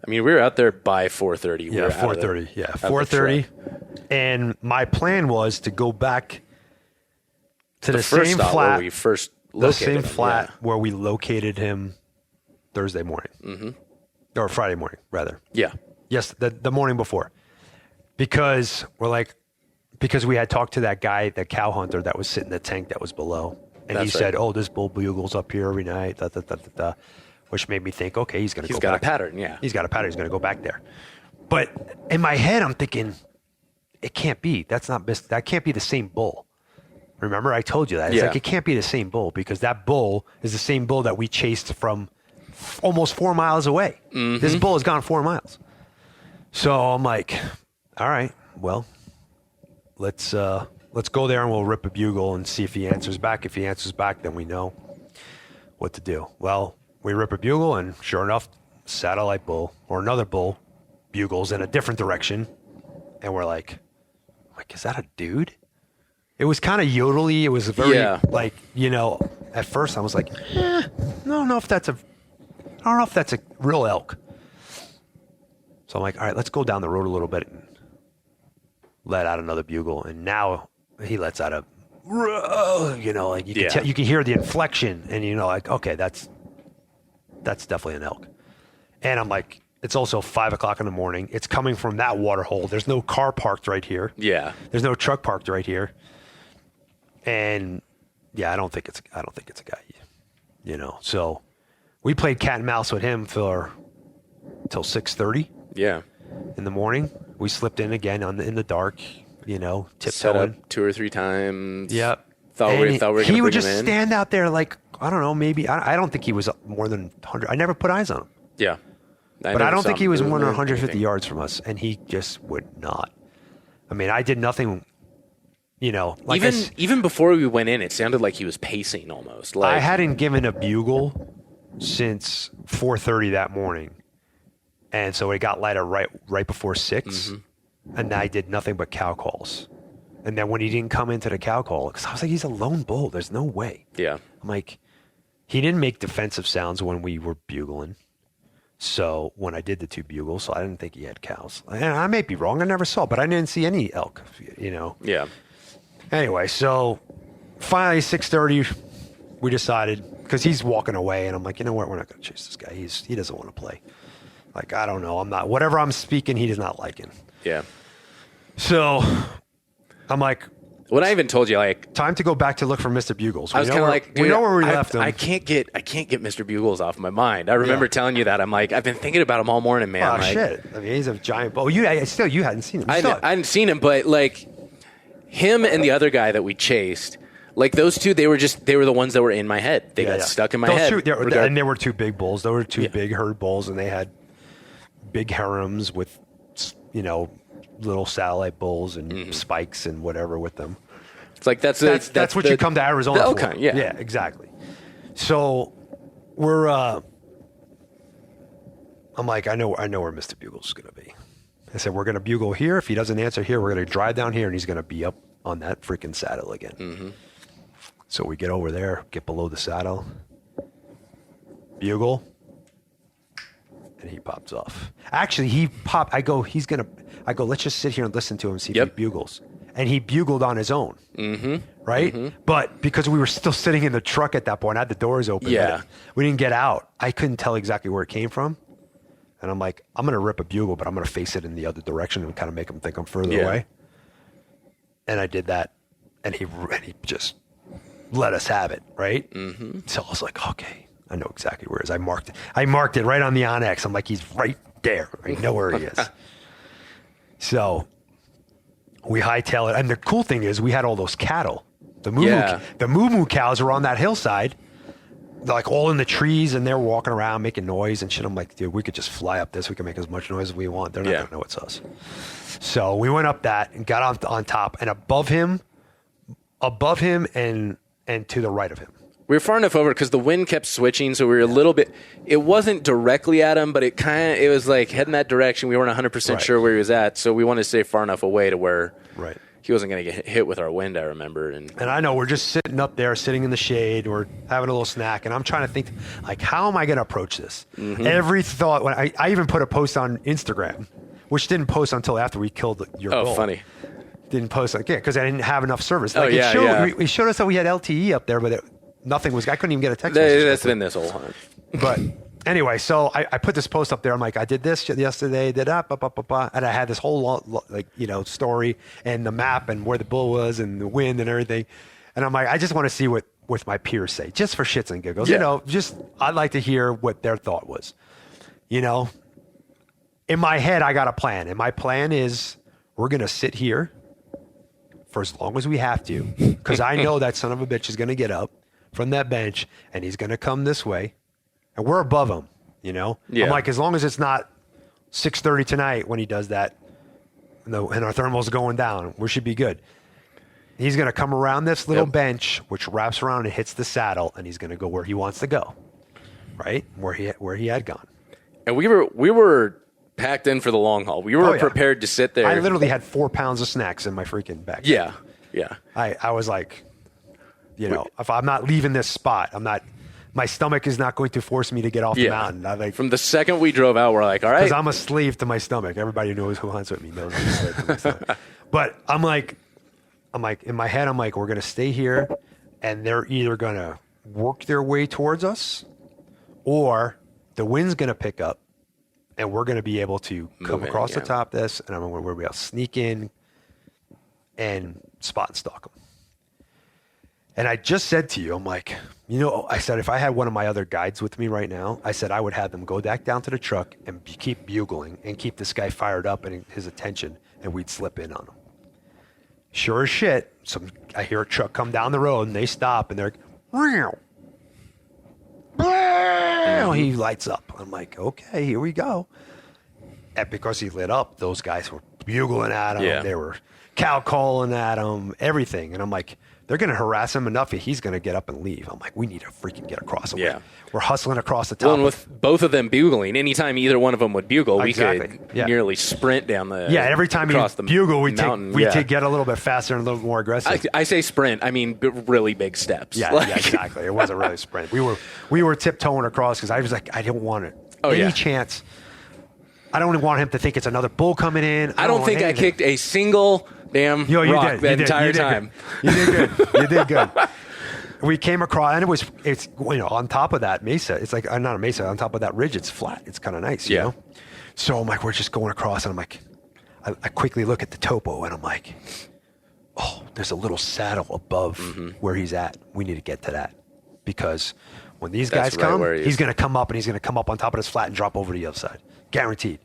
I mean, we were out there by 4:30. Yeah, 4:30. Yeah, 4:30. And my plan was to go back to the same flat where we first located where we located him Thursday morning, or Friday morning, rather. Yeah. Yes, the morning before, because we had talked to that guy, the cow hunter that was sitting in the tank that was below, and he said, "Oh, this bull bugles up here every night," which made me think, okay, he's going to go back. He's got a pattern, yeah. He's got a pattern. He's going to go back there. But in my head, I'm thinking, it can't be. That can't be the same bull. Remember, I told you that. It's like, it can't be the same bull because that bull is the same bull that we chased from almost 4 miles away. Mm-hmm. This bull has gone 4 miles. So I'm like, all right, well, let's go there and we'll rip a bugle and see if he answers back. If he answers back, then we know what to do. Well, we rip a bugle, and sure enough, satellite bull or another bull bugles in a different direction. And we're like, is that a dude? It was kind of yodely. It was very at first I was like, I don't know if that's a real elk. So I'm like, all right, let's go down the road a little bit and let out another bugle. And now he lets out a, you can hear the inflection, and okay, that's definitely an elk. And I'm like, it's also 5 o'clock in the morning. It's coming from that water hole. There's no car parked right here. Yeah. There's no truck parked right here. And I don't think it's a guy, So we played cat and mouse with him till 6:30. Yeah. In the morning, we slipped in again in the dark, tiptoeing. Set up 2 or 3 times. Yep. Thought we were going to bring him in. He would just stand out there like, I don't know, maybe. I don't think he was more than 100. I never put eyes on him. Yeah. But I don't think he was more than 150 yards from us, and he just would not. I mean, I did nothing, even before we went in, it sounded like he was pacing almost. I hadn't given a bugle since 4:30 that morning, and so it got lighter right before 6. Mm-hmm. and I did nothing but cow calls. And then when he didn't come into the cow call, because I was like, he's a lone bull. There's no way. Yeah. I'm like, he didn't make defensive sounds when we were bugling. So when I did the 2 bugles, so I didn't think he had cows. And I may be wrong. I never saw, but I didn't see any elk, Yeah. Anyway, so finally 6:30, we decided, because he's walking away, and I'm like, you know what? We're not going to chase this guy. He doesn't want to play. Like, I don't know. Whatever I'm speaking, he does not liking. Yeah. So I'm like, when I even told you, like, time to go back to look for Mr. Bugles. I was kind of like, dude, we know where we left him. I can't get Mr. Bugles off my mind. I remember telling you that. I'm like, I've been thinking about him all morning, man. Oh, like, shit. I mean, he's a giant bull. You hadn't seen him. I hadn't seen him, but like him and the other guy that we chased, like those two, they were the ones that were in my head. They got stuck in my head. And there were 2 big bulls. There were 2 big herd bulls, and they had big harems with, little satellite bulls and spikes and whatever with them. It's like that's what you come to Arizona the for. elk hunt, Yeah, exactly. So we're I'm like, I know where Mr. Bugle's is gonna be. I said, we're gonna bugle here. If he doesn't answer here, we're gonna drive down here, and he's gonna be up on that freaking saddle again. Mm-hmm. So we get over there, get below the saddle, bugle, and he pops off. Actually, he popped. I go, let's just sit here and listen to him, see if he bugles. And he bugled on his own, right? Mm-hmm. But because we were still sitting in the truck at that point, I had the doors open. We didn't get out. I couldn't tell exactly where it came from. And I'm like, I'm going to rip a bugle, but I'm going to face it in the other direction and kind of make him think I'm further away. And I did that, and he just let us have it, right? Mm-hmm. So I was like, okay, I know exactly where it is. I marked it right on the Onyx. I'm like, he's right there. I know where he is. So we hightail it. And the cool thing is we had all those cattle. The moo cows were on that hillside. They're like all in the trees, and they're walking around making noise and shit. I'm like, dude, we could just fly up this. We can make as much noise as we want. They're not going to know it's us. So we went up that and got on top, and above him and to the right of him. We were far enough over because the wind kept switching, so we were a little bit. It wasn't directly at him, but it was like heading that direction. We weren't 100% sure where he was at, so we wanted to stay far enough away to where he wasn't going to get hit with our wind. I remember, and I know we're just sitting up there, sitting in the shade, or having a little snack, and I'm trying to think, like, how am I going to approach this? Mm-hmm. Every thought. When I even put a post on Instagram, which didn't post until after we killed your bull. Oh, funny. Didn't post because I didn't have enough service. Like, it showed us that we had LTE up there, but nothing was. I couldn't even get a text message. That's been this whole hunt. But anyway, so I put this post up there. I'm like, I did this yesterday, and I had this whole story and the map and where the bull was and the wind and everything. And I'm like, I just want to see what my peers say, just for shits and giggles. Just I'd like to hear what their thought was. In my head, I got a plan, and my plan is we're gonna sit here for as long as we have to, because I know that son of a bitch is gonna get up from that bench and he's gonna come this way, and we're above him. I'm like, as long as it's not 6:30 tonight when he does that, and our thermal's going down, we should be good. He's gonna come around this little bench, which wraps around and hits the saddle, and he's gonna go where he wants to go, right where he had gone. And we were packed in for the long haul. We were prepared to sit there. I literally had 4 pounds of snacks in my freaking backpack. Yeah. I was like, if I'm not leaving this spot, my stomach is not going to force me to get off the mountain. From the second we drove out, we're like, all right. Because I'm a slave to my stomach. Everybody knows who hunts with me knows I'm a slave to my stomach. But I'm like, in my head, I'm like, we're going to stay here, and they're either going to work their way towards us, or the wind's going to pick up, and we're going to be able to come across the top of this, and I'm going to be able to sneak in and spot and stalk them. And I just said to you, I'm like, I said, if I had one of my other guides with me right now, I said I would have them go back down to the truck and keep bugling and keep this guy fired up and his attention, and we'd slip in on him. Sure as shit, I hear a truck come down the road, and they stop, and they're like, he lights up. I'm like, okay, here we go. And because he lit up, those guys were bugling at him. Yeah. They were cow calling at him, everything. And I'm like, they're going to harass him enough that he's going to get up and leave. I'm like, we need to freaking get across. Yeah. We're hustling across the top. Well, and with both of them bugling, anytime either one of them would bugle, we Exactly. could Yeah. nearly sprint down the every time you across the bugle, we mountain. take get a little bit faster and a little more aggressive. I say sprint. I mean really big steps. Yeah, yeah, exactly. It wasn't really a sprint. We were tiptoeing across because I was like, I don't want it. Any chance. I don't want him to think it's another bull coming in. I don't think I kicked a single damn rock the entire time. You did good. You did good. We came across, and it's on top of that mesa. It's like not a mesa. On top of that ridge, it's flat. It's kind of nice, you know. So I'm like, we're just going across, and I'm like, I quickly look at the topo, and I'm like, oh, there's a little saddle above where he's at. We need to get to that because when these guys come, he's going to come up, and he's going to come up on top of this flat and drop over to the other side, guaranteed.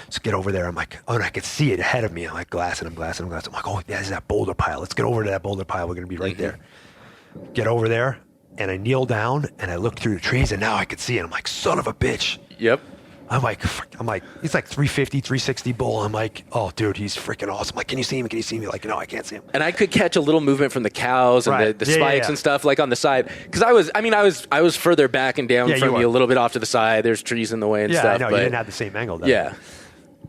So get over there. I'm like, oh, and I could see it ahead of me. I'm like glassing him. I'm like, oh, there's that boulder pile. Let's get over to that boulder pile. We're going to be right there. Get over there, and I kneel down, and I look through the trees, and now I could see it. I'm like, son of a bitch. Yep. I'm like, he's like 350, 360 bull. I'm like, oh, dude, he's freaking awesome. I'm like, can you see him? Can you see me? Like, no, I can't see him. And I could catch a little movement from the cows and the spikes and stuff like on the side. Because I was further back and down from you a little bit off to the side. There's trees in the way and stuff. Yeah, I know. You didn't have the same angle. Yeah.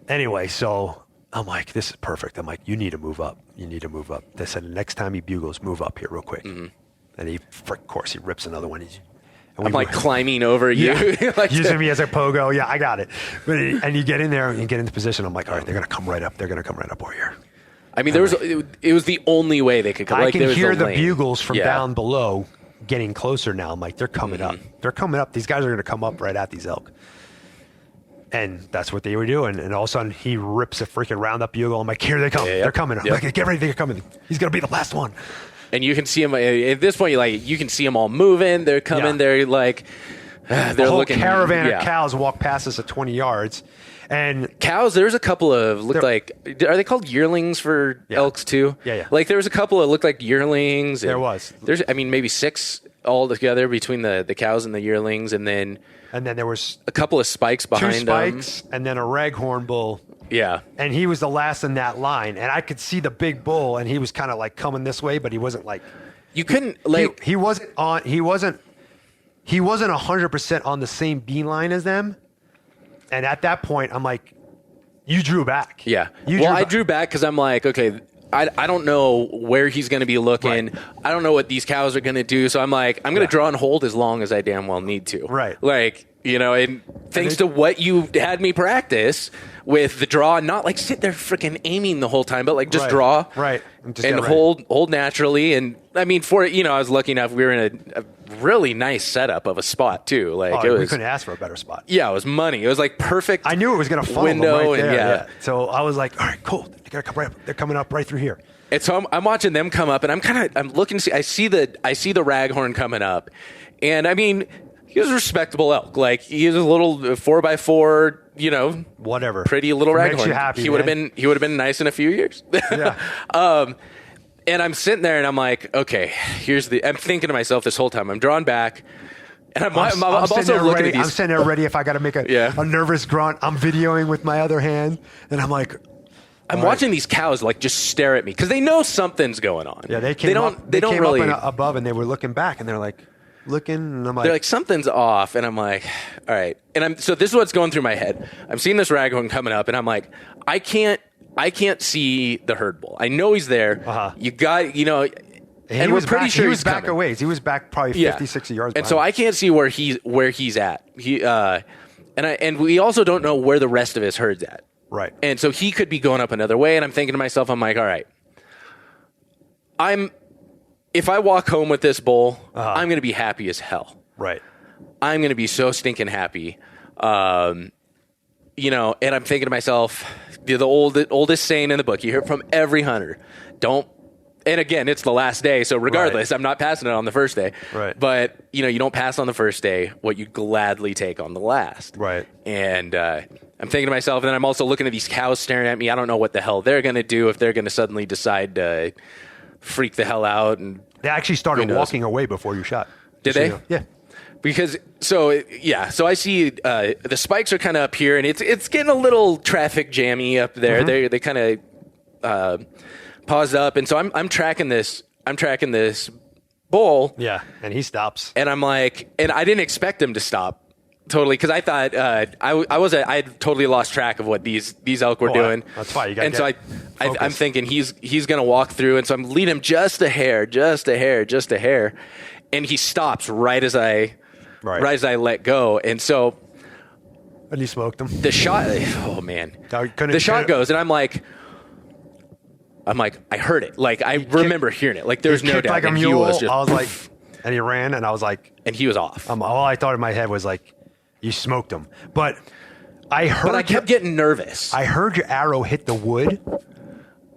Anyway, so I'm like, this is perfect. I'm like, you need to move up. You need to move up. They said the next time he bugles, move up here real quick. And of course, he rips another one. I'm like climbing over you. Like using me as a pogo. Yeah, I got it. And you get in there and you get into position. I'm like, all right, they're going to come right up. They're going to come right up over here. I mean, it was the only way they could come. I can hear the bugles from down below getting closer now. I'm like, they're coming up. They're coming up. These guys are going to come up right at these elk. And that's what they were doing. And all of a sudden, he rips a freaking roundup bugle. I'm like, here they come. They're coming. I'm like, get ready. They're coming. He's going to be the last one. And you can see them at this point. You can see them all moving. They're coming. Yeah. They're like, they're the whole looking. Caravan of cows walk past us at 20 yards, and cows. There's a couple of looked like. Are they called yearlings for elks too? Yeah. Like there was a couple that looked like yearlings. There was. There's maybe 6 all together between the cows and the yearlings, and then there was a couple of spikes behind 2 spikes, and then a raghorn bull. Yeah. And he was the last in that line. And I could see the big bull, and he was kind of like coming this way, but he wasn't like. You couldn't like. He wasn't 100% on the same beeline as them. And at that point, I'm like, you drew back. Yeah. I drew back because I'm like, okay, I don't know where he's going to be looking. Right. I don't know what these cows are going to do. So I'm like, I'm going to draw and hold as long as I damn well need to. Right. Like, and thanks to what you had me practice with the draw, not like sit there freaking aiming the whole time, but like just draw. Right. And hold naturally. And I mean, I was lucky enough. We were in a really nice setup of a spot too. Like we couldn't ask for a better spot. Yeah, it was money. It was like perfect. I knew it was going to funnel window them right there. Yeah. So I was like, all right, cool. They're gonna come right up. They're coming up right through here. And so I'm watching them come up, and I'm looking to see. I see the raghorn coming up, and I mean, he was a respectable elk. Like he was a little 4x4, whatever, pretty little raghorn. Makes you happy, he would have been nice in a few years. Yeah. And I'm sitting there, and I'm like, okay, I'm thinking to myself this whole time. I'm drawing back. And I'm also looking at these. I'm sitting there ready if I got to make a nervous grunt. I'm videoing with my other hand, and I'm like, I'm watching these cows like just stare at me because they know something's going on. Yeah, they came up above, and they were looking back, and they're like looking, and I'm like, they're like something's off, and I'm like, all right, so this is what's going through my head. I'm seeing this raghorn coming up, and I'm like, I can't see the herd bull. I know he's there. You got, and we're pretty sure he was back coming. a ways. He was back probably 50, 60 yards. And so I can't see where he's at. And we also don't know where the rest of his herd's at. Right. And so he could be going up another way. And I'm thinking to myself, I'm like, all right, if I walk home with this bull, I'm going to be happy as hell. Right. I'm going to be so stinking happy. And I'm thinking to myself, the oldest saying in the book, you hear it from every hunter, and again, it's the last day, so regardless, I'm not passing it on the first day. Right. But, you don't pass on the first day what you gladly take on the last. Right. And I'm thinking to myself, and then I'm also looking at these cows staring at me. I don't know what the hell they're going to do if they're going to suddenly decide to freak the hell out. And they actually started walking away before you shot. Did they? Yeah. Because so I see the spikes are kind of up here, and it's getting a little traffic jammy up there. Mm-hmm. They kind of paused up, and so I'm tracking this bull. Yeah, and he stops, and I'm like, and I didn't expect him to stop. Totally, because I thought I had totally lost track of what these elk were doing. That's fine. You got. And so I'm thinking he's gonna walk through, and so I'm leading him just a hair, and he stops right as I let go, and so. And you smoked him. The shot. Oh man, the shot goes, and I'm like, I heard it. Like I remember hearing it. Like there's no doubt. Like a and mule. He was just, I was like, and he ran, and I was like, and he was off. All I thought in my head was like. You smoked him, but I heard. But I kept getting nervous. I heard your arrow hit the wood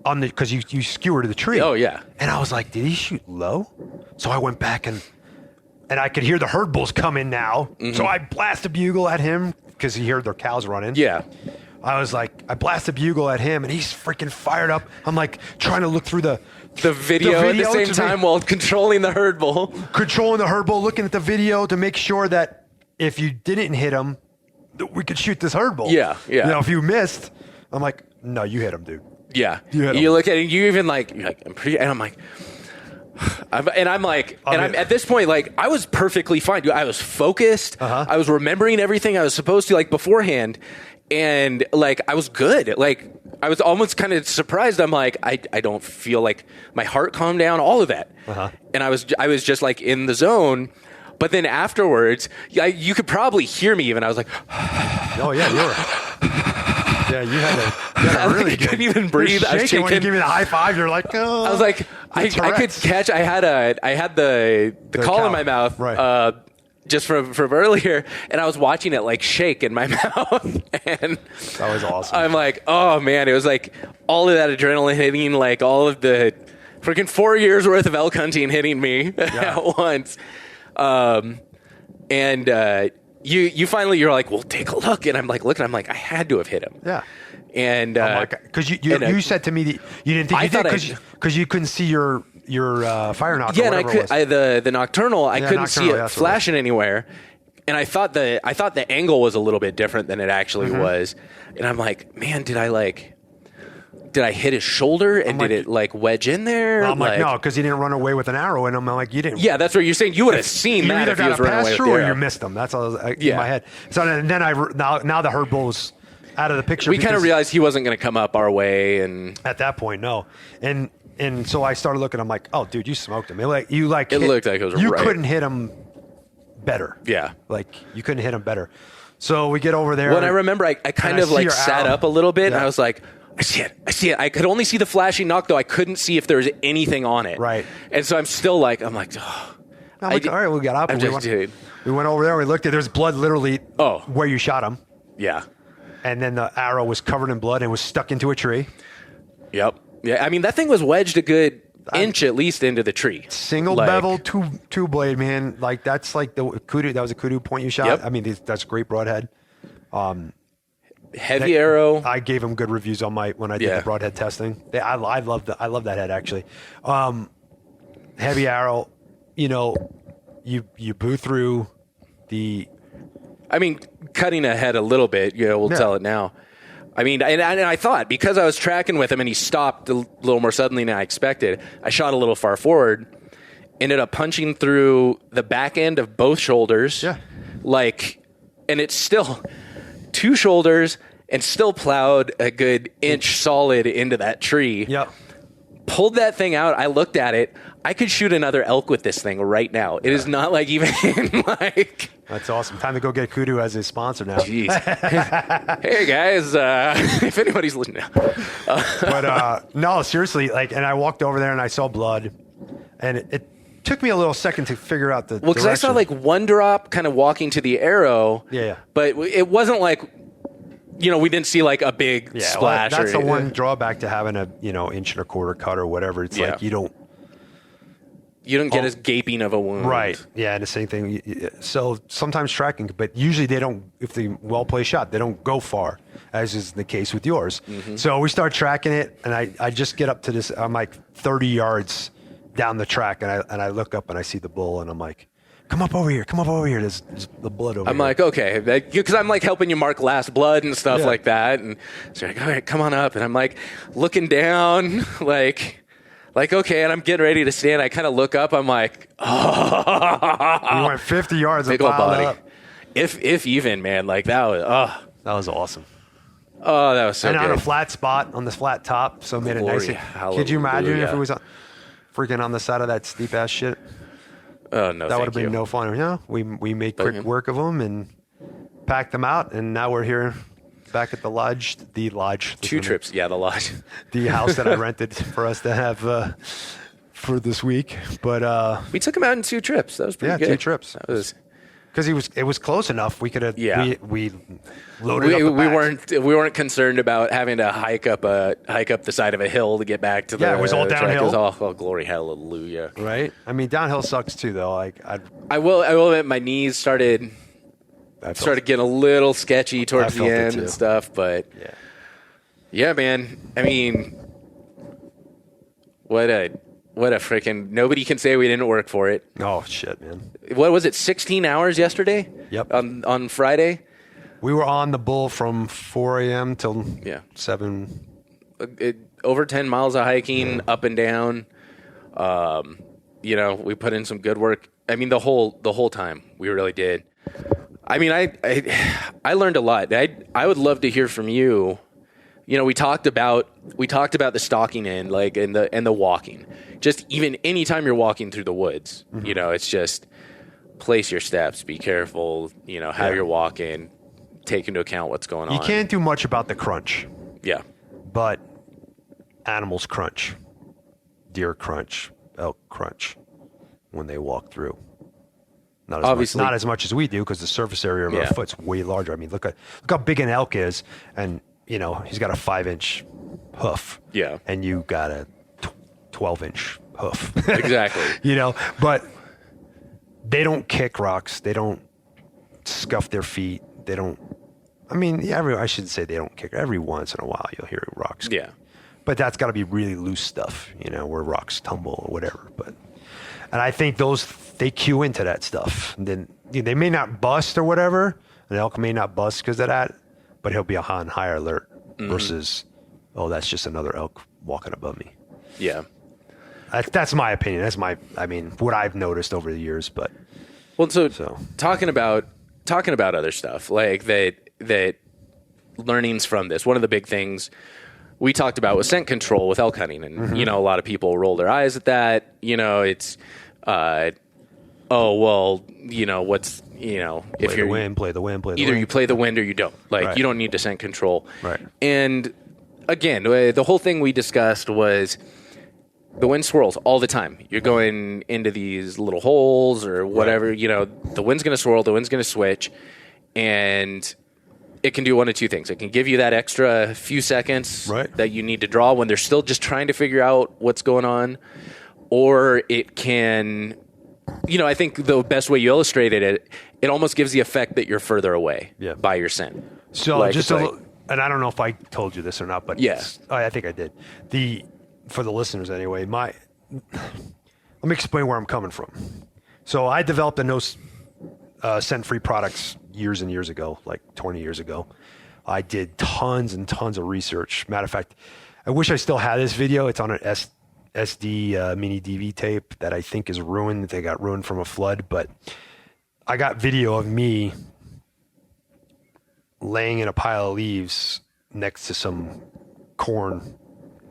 on the because you skewered the tree. Oh yeah, and I was like, did he shoot low? So I went back and I could hear the herd bulls come in now. Mm-hmm. So I blast a bugle at him because he heard their cows running. Yeah. I was like, I blast a bugle at him, and he's freaking fired up. I'm like trying to look through the video at the same time while controlling the herd bull. Controlling the herd bull, looking at the video to make sure that. If you didn't hit him, we could shoot this herd bull. Yeah. If you missed, I'm like, no, you hit him, dude. Yeah. You look at it, you're like, I'm pretty, and I'm like, I'm at this point, like, I was perfectly fine. I was focused. I was remembering everything I was supposed to, like, beforehand. And, like, I was good. Like, I was almost kind of surprised. I'm like, I don't feel like my heart calmed down, all of that. And I was just, like, in the zone. But then afterwards, you could probably hear me even. I was like, oh, yeah, you were. Yeah, you had a really good. I couldn't even breathe. I was shaking. When you give me the high five, you're like, oh. I was like, I could catch. I had the call in my mouth. Right. Just from earlier, and I was watching it like shake in my mouth, and that was awesome. I'm like, oh man, it was like all of that adrenaline hitting, like all of the freaking 4 years worth of elk hunting hitting me at once. You finally, you're like, well, take a look. And I'm like, looking, I'm like, I had to have hit him. Yeah. And, because you said to me that you didn't think you did because you couldn't see your fire knocker. Yeah. And the nocturnal, I couldn't see it flashing anywhere. And I thought the angle was a little bit different than it actually was. And I'm like, man, did I hit his shoulder and did it like wedge in there? I'm like, no, because he didn't run away with an arrow. And I'm like, you didn't. Yeah, that's what you're saying. You would have seen that if he was running away with the arrow. Or you missed him. That's all in my head. So then now the herd bull was out of the picture. We kind of realized he wasn't going to come up our way, and at that point, no. And so I started looking. I'm like, oh, dude, you smoked him. It looked like it was you couldn't hit him better. Yeah, like you couldn't hit him better. So we get over there. When I remember, I kind of like sat up a little bit, and I was like, I see it. I could only see the flashing knock, though. I couldn't see if there was anything on it. Right. And so I'm still like, oh. All right, we got up. We went over there. We looked at. There's blood literally. Where you shot him. Yeah. And then the arrow was covered in blood and was stuck into a tree. Yep. Yeah. I mean, that thing was wedged a good inch at least into the tree. Single bevel, two blade, man. Like that's like the kudu. That was a kudu point you shot. Yep. I mean, that's great broadhead. Heavy arrow. I gave him good reviews on when I did the broadhead testing. I love that head actually. Heavy arrow. You boo through the. I mean, cutting ahead a little bit. We'll tell it now. I mean, and I thought because I was tracking with him and he stopped a little more suddenly than I expected. I shot a little far forward. Ended up punching through the back end of both shoulders. Yeah. And it's still 2 shoulders and still plowed a good inch solid into that tree. Yep. Pulled that thing out. I looked at it. I could shoot another elk with this thing right now. It is not like even like. That's awesome. Time to go get Kudu as a sponsor now. Jeez. Hey guys, if anybody's listening. But no, seriously, and I walked over there and I saw blood, and it took me a little second to figure out the. Well, because I saw one drop kind of walking to the arrow. Yeah. But it wasn't like. We didn't see like a big splash. That's the one drawback to having a 1.25 cut or whatever. It's like you don't get as gaping of a wound. Right. Yeah, and the same thing. So sometimes tracking, but usually they don't. If they well placed shot, they don't go far, as is the case with yours. Mm-hmm. So we start tracking it, and I just get up to this. I'm like 30 yards down the track, and I look up and I see the bull, and I'm like, come up over here. There's the blood over I'm here. like, okay, because I'm like helping you mark last blood and stuff like that. And so you're like, all right, come on up. And I'm like looking down, like, okay. And I'm getting ready to stand. I kind of look up. I'm like, oh. You went 50 yards big and old body. up. If even, man, like that was awesome. Oh, that was so and good. on a flat spot, on the flat top, so it made it nice. Could you imagine if it was freaking on the side of that steep ass shit? Oh, no, that would have been no fun. Yeah, we made quick work of them and packed them out, and now we're here back at the lodge. The lodge. 2 trips, the lodge. The house that I rented for us to have for this week. But we took him out in 2 trips. That was pretty good. 2 trips. That was because it was close enough. We could have. Yeah. We loaded up. We weren't concerned about having to hike up the side of a hill to get back to the. Yeah, it was all downhill. It was all glory, hallelujah. Right. I mean, downhill sucks too, though. Like I will admit, my knees started getting a little sketchy towards the end and stuff. But yeah, man. I mean, what a freaking, nobody can say we didn't work for it. Oh shit, man. What was it? 16 hours yesterday? Yep. On Friday. We were on the bull from 4 a.m. till 7. Over 10 miles of hiking up and down. We put in some good work. I mean, the whole time we really did. I mean, I learned a lot. I would love to hear from you. We talked about the stalking end, like and the walking. Just even anytime you're walking through the woods, it's just place your steps, be careful. How you're walking, take into account what's going on. You can't do much about the crunch. Yeah, but animals crunch, deer crunch, elk crunch when they walk through. Not as much as we do because the surface area of our foot's way larger. I mean, look how big an elk is, and he's got a 5-inch hoof. Yeah. And you got a 12-inch hoof. Exactly. But they don't kick rocks. They don't scuff their feet. They don't. I mean, I shouldn't say they don't kick. Every once in a while, you'll hear rocks. Yeah. But that's got to be really loose stuff, where rocks tumble or whatever. And I think they cue into that stuff. And then they may not bust or whatever. An elk may not bust because of that, but he'll be on higher alert versus, that's just another elk walking above me. Yeah. That's my opinion. That's what I've noticed over the years. But so talking about other stuff like that learnings from this. One of the big things we talked about was scent control with elk hunting, and a lot of people roll their eyes at that. It's what's if you're play the wind. Either you play the wind or you don't. You don't need to scent control. Right. And again, the whole thing we discussed was the wind swirls all the time. You're going into these little holes or whatever. Right. The wind's going to swirl, the wind's going to switch, and it can do one of two things. It can give you that extra few seconds that you need to draw when they're still just trying to figure out what's going on, or it can. I think the best way you illustrated it, it almost gives the effect that you're further away by your scent. So and I don't know if I told you this or not, but I think I did. For the listeners anyway, let me explain where I'm coming from. So I developed a no scent-free products years and years ago, like 20 years ago. I did tons and tons of research. Matter of fact, I wish I still had this video. It's on an SD mini DV tape that I think is ruined. They got ruined from a flood, but I got video of me laying in a pile of leaves next to some corn,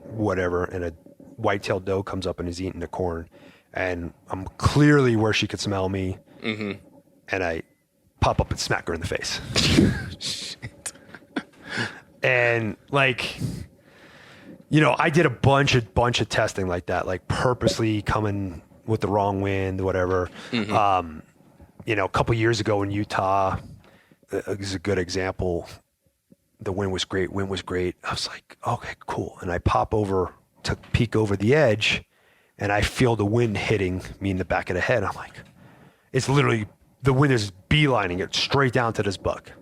whatever, and a white-tailed doe comes up and is eating the corn, and I'm clearly where she could smell me, and I pop up and smack her in the face. Shit. And I did a bunch of testing like that, like purposely coming with the wrong wind, whatever. A couple years ago in Utah is a good example. The wind was great. I was like, okay, cool. And I pop over to peek over the edge, and I feel the wind hitting me in the back of the head. I'm like, it's literally, the wind is beelining it straight down to this buck.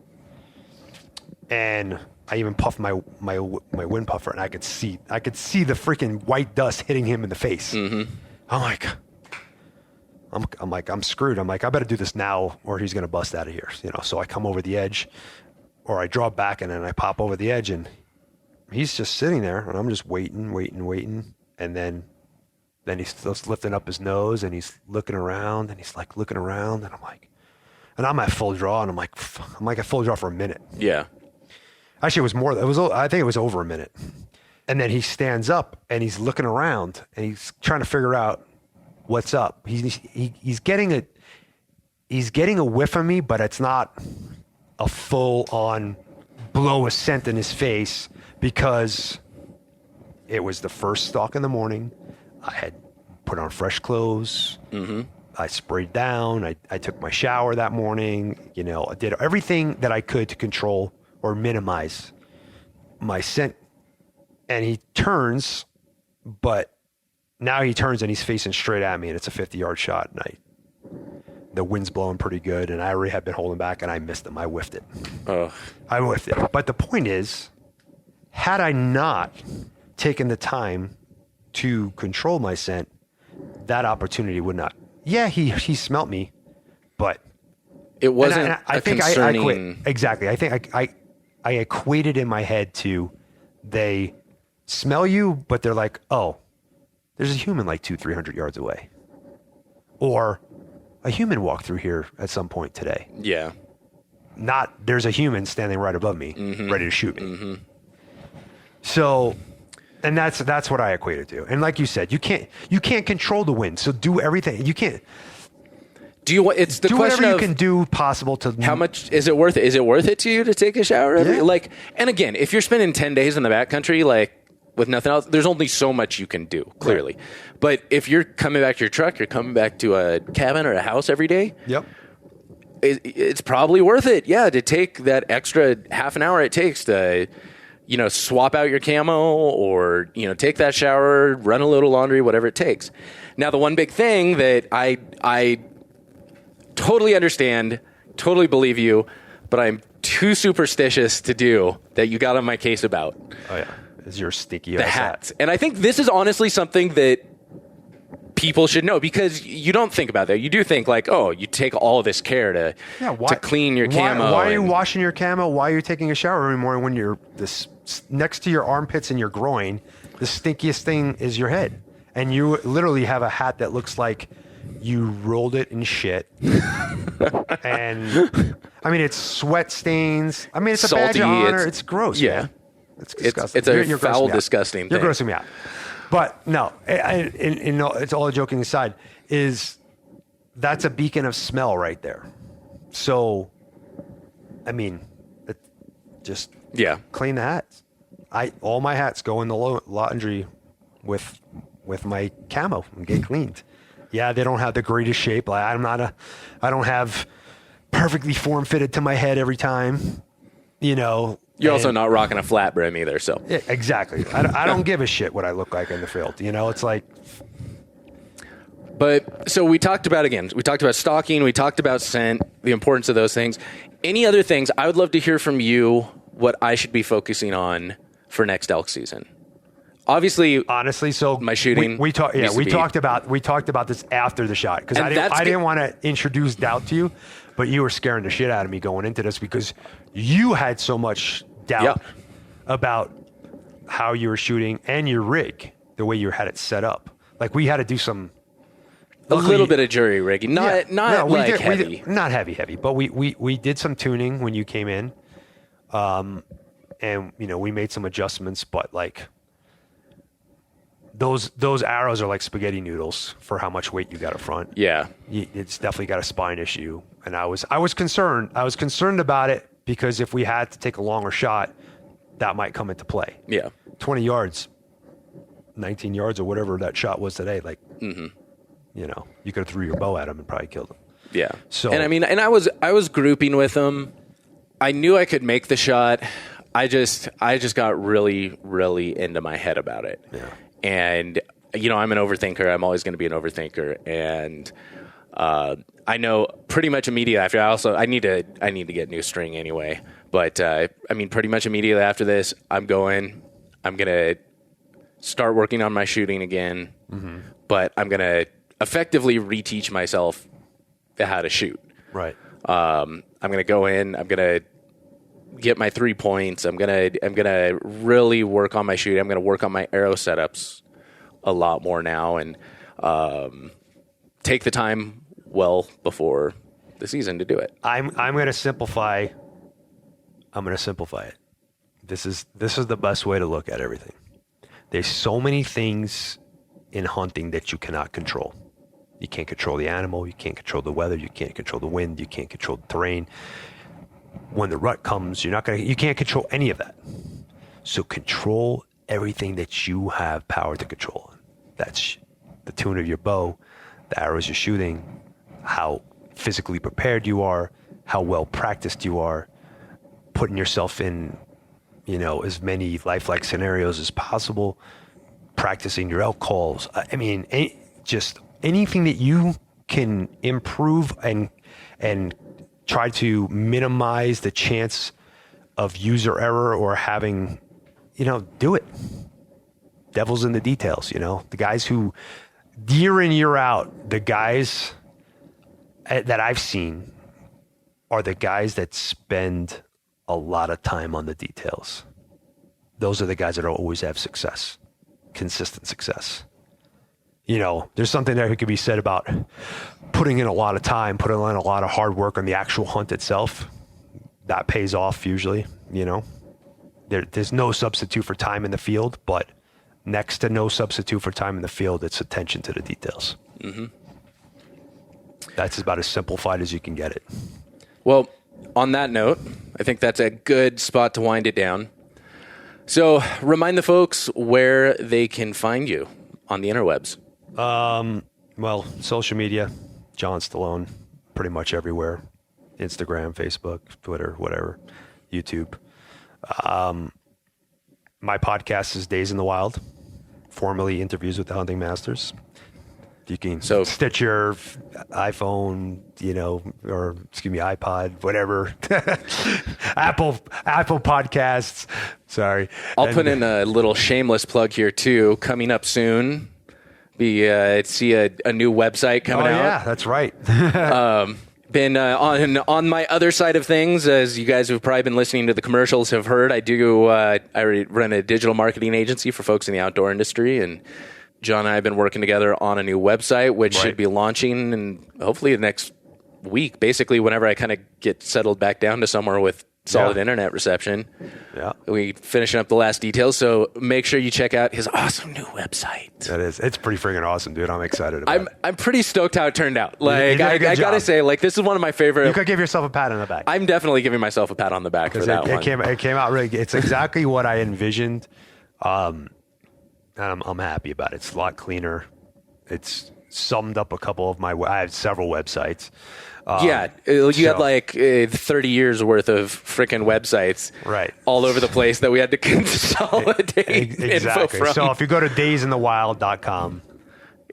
And I even puffed my wind puffer, and I could see the freaking white dust hitting him in the face. I'm I'm like, I'm screwed. I'm like, I better do this now or he's going to bust out of here. So I come over the edge or I draw back and then I pop over the edge and he's just sitting there and I'm just waiting. And then he's still lifting up his nose and he's looking around and he's like looking around and I'm at full draw and I'm like at full draw for a minute. Yeah. Actually, it was more. I think it was over a minute. And then he stands up and he's looking around and he's trying to figure out what's up. He's getting a whiff of me, but it's not a full on blow a scent in his face because it was the first stalk in the morning. I had put on fresh clothes. Mm-hmm. I sprayed down. I took my shower that morning. I did everything that I could to control or minimize my scent. And he turns, but now he turns and he's facing straight at me and it's a 50-yard shot. And the wind's blowing pretty good and I already had been holding back and I missed him. I whiffed it. I whiffed it. But the point is, had I not taken the time to control my scent, that opportunity would not. Yeah, he smelt me, but it wasn't I think concerning... Exactly. I think I equated in my head to they smell you, but they're like, oh, there's a human like 200-300 yards away. Or a human walked through here at some point today. Yeah. Not there's a human standing right above me, ready to shoot me. Mm-hmm. So, and that's what I equated to. And like you said, you can't control the wind. So do everything. You can't. It's the do question whatever of you can do possible to. How much is it worth it? Is it worth it to you to take a shower? Yeah. And again, if you're spending 10 days in the backcountry, with nothing else, there's only so much you can do, clearly. Right. But if you're coming back to your truck, you're coming back to a cabin or a house every day. Yep. It's probably worth it, to take that extra half an hour it takes to, swap out your camo or, take that shower, run a little laundry, whatever it takes. Now, the one big thing that I totally understand, totally believe you, but I'm too superstitious to do that you got on my case about. Oh, yeah. Is your sticky the hats. And I think this is honestly something that people should know because you don't think about that. You do think you take all of this care to clean your camo. Why are you washing your camo? Why are you taking a shower every morning when you're next to your armpits and your groin? The stinkiest thing is your head. And you literally have a hat that looks like you rolled it in shit. And I mean, it's sweat stains. I mean, it's salty, a badge of honor. It's gross. Yeah. Man. It's disgusting. It's a foul, disgusting thing. You're grossing me out. But no, it's all joking aside, that's a beacon of smell right there. So, I mean, just clean the hats. All my hats go in the laundry with my camo and get cleaned. Yeah, they don't have the greatest shape. I don't have perfectly form fitted to my head every time. You're also not rocking a flat brim either, so. Yeah, exactly. I don't give a shit what I look like in the field. It's like. But so we talked about stalking, we talked about scent, the importance of those things. Any other things? I would love to hear from you what I should be focusing on for next elk season. Honestly, so my shooting. We talked about this after the shot because I didn't want to introduce doubt to you, but you were scaring the shit out of me going into this because you had so much doubt about how you were shooting and your rig, the way you had it set up. Like we had to do a little bit of jury rigging, not heavy, not heavy, but we did some tuning when you came in, and we made some adjustments, but those arrows are like spaghetti noodles for how much weight you got up front. Yeah. It's definitely got a spine issue. And I was concerned. I was concerned about it because if we had to take a longer shot, that might come into play. Yeah. 20 yards, 19 yards or whatever that shot was today. You could have threw your bow at him and probably killed him. Yeah. So, and I was grouping with him. I knew I could make the shot. I just got really, really into my head about it. Yeah. And, I'm an overthinker. I'm always going to be an overthinker. And I know pretty much immediately after, I need to get new string anyway. But, pretty much immediately after this, I'm going to start working on my shooting again. Mm-hmm. But I'm going to effectively reteach myself how to shoot. Right. I'm going to go in. I'm going to get my 3 points. I'm going to really work on my shooting. I'm going to work on my arrow setups a lot more now, and take the time well before the season to do it. I'm going to simplify. I'm going to simplify it. This is the best way to look at everything. There's so many things in hunting that you cannot control. You can't control the animal. You can't control the weather. You can't control the wind. You can't control the terrain. When the rut comes, you can't control any of that. So control everything that you have power to control. That's the tune of your bow, the arrows you're shooting, how physically prepared you are, how well practiced you are, putting yourself in, as many lifelike scenarios as possible, practicing your elk calls. I mean, just anything that you can improve and try to minimize the chance of user error or having, do it. Devil's in the details, the guys who year in, year out, the guys that I've seen are the guys that spend a lot of time on the details. Those are the guys that always have success, consistent success. There's something there that could be said about putting in a lot of time, putting in a lot of hard work on the actual hunt itself. That pays off usually, There's no substitute for time in the field, but next to no substitute for time in the field, it's attention to the details. Mm-hmm. That's about as simplified as you can get it. Well, on that note, I think that's a good spot to wind it down. So remind the folks where they can find you on the interwebs. Well, social media, John Stallone, pretty much everywhere. Instagram, Facebook, Twitter, whatever, YouTube. My podcast is Days in the Wild, formerly Interviews with the Hunting Masters. You can stitch your iPhone, or iPod, whatever. Apple Podcasts. Sorry. I'll put in a little shameless plug here too. Coming up soon, see a new website coming out. Yeah, that's right. Been on my other side of things, as you guys who've probably been listening to the commercials have heard. I run a digital marketing agency for folks in the outdoor industry, and John and I have been working together on a new website, which should be launching in hopefully the next week, basically whenever I kind of get settled back down to somewhere with solid internet reception. Yeah. We finishing up the last details, so make sure you check out his awesome new website. That is. It's pretty freaking awesome, dude. I'm excited about it. I'm pretty stoked how it turned out. Like, I gotta say, this is one of my favorite. You could give yourself a pat on the back. I'm definitely giving myself a pat on the back for that one. It came out really good. It's exactly what I envisioned. And I'm happy about it. It's a lot cleaner. It's summed up a couple of I have several websites. You had 30 years worth of freaking websites all over the place that we had to consolidate info from. So if you go to daysinthewild.com.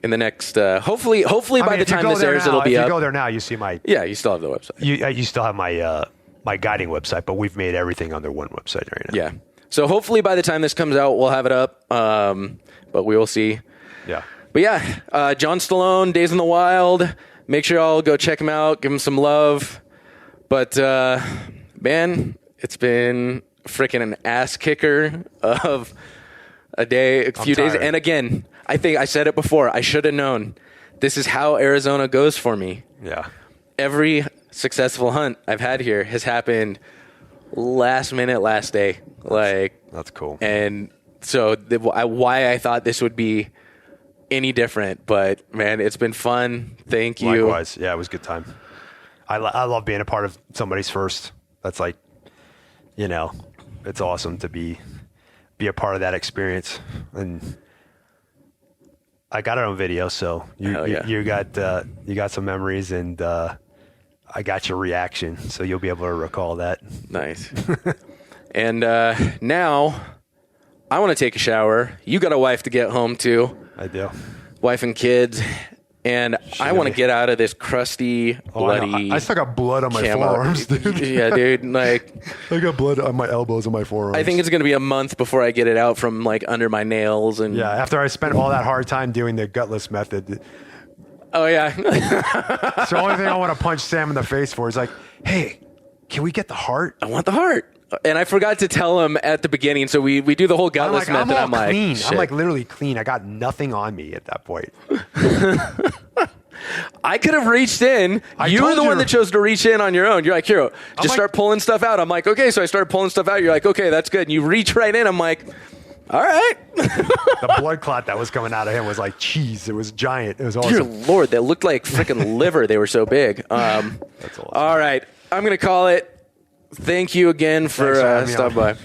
In the next, hopefully by the time this airs, it'll be up. If you go there now, you see my... Yeah, you still have the website. You still have my guiding website, but we've made everything under one website right now. Yeah. So hopefully by the time this comes out, we'll have it up. But we will see. Yeah. But yeah, John Stallone, Days in the Wild. Make sure y'all go check him out. Give him some love. But, man, it's been freaking an ass kicker of a few days. And again, I think I said it before. I should have known. This is how Arizona goes for me. Yeah. Every successful hunt I've had here has happened last minute, last day. That's cool. And so why I thought this would be any different, but man, it's been fun. Thank you. Likewise. Yeah, it was a good time. I love being a part of somebody's first. That's it's awesome to be a part of that experience. And I got it on video, so you got some memories, and I got your reaction, so you'll be able to recall that. Nice. And now I want to take a shower. You got a wife to get home to. I do. Wife and kids. And I want to get out of this crusty, bloody... I still got blood on my forearms, dude. Yeah, dude. I got blood on my elbows and my forearms. I think it's going to be a month before I get it out from under my nails. And yeah, after I spent all that hard time doing the gutless method, Oh, yeah. It's the only thing I want to punch Sam in the face for. Is like, hey, can we get the heart? I want the heart. And I forgot to tell him at the beginning, so we do the whole gutless method. I'm like, clean. shit. I'm like literally clean. I got nothing on me at that point. I could have reached in. You were the one that chose to reach in on your own. You're like, Hero, just start pulling stuff out. I'm like, okay. So I started pulling stuff out. You're like, okay, that's good. And you reach right in. I'm like, all right. The blood clot that was coming out of him was like cheese. It was giant. It was awesome. Dear Lord, that looked like freaking liver. They were so big. That's awesome. All right. I'm going to call it. Thank you again for stopping by.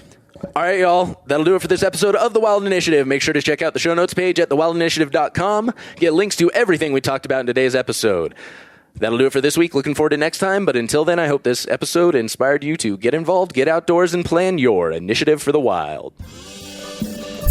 All right, y'all. That'll do it for this episode of The Wild Initiative. Make sure to check out the show notes page at thewildinitiative.com. Get links to everything we talked about in today's episode. That'll do it for this week. Looking forward to next time. But until then, I hope this episode inspired you to get involved, get outdoors, and plan your initiative for the wild.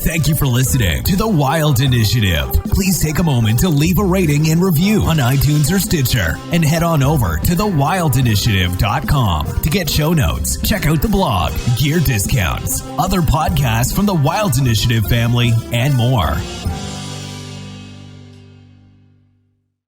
Thank you for listening to The Wild Initiative. Please take a moment to leave a rating and review on iTunes or Stitcher, and head on over to thewildinitiative.com to get show notes, check out the blog, gear discounts, other podcasts from the Wild Initiative family, and more.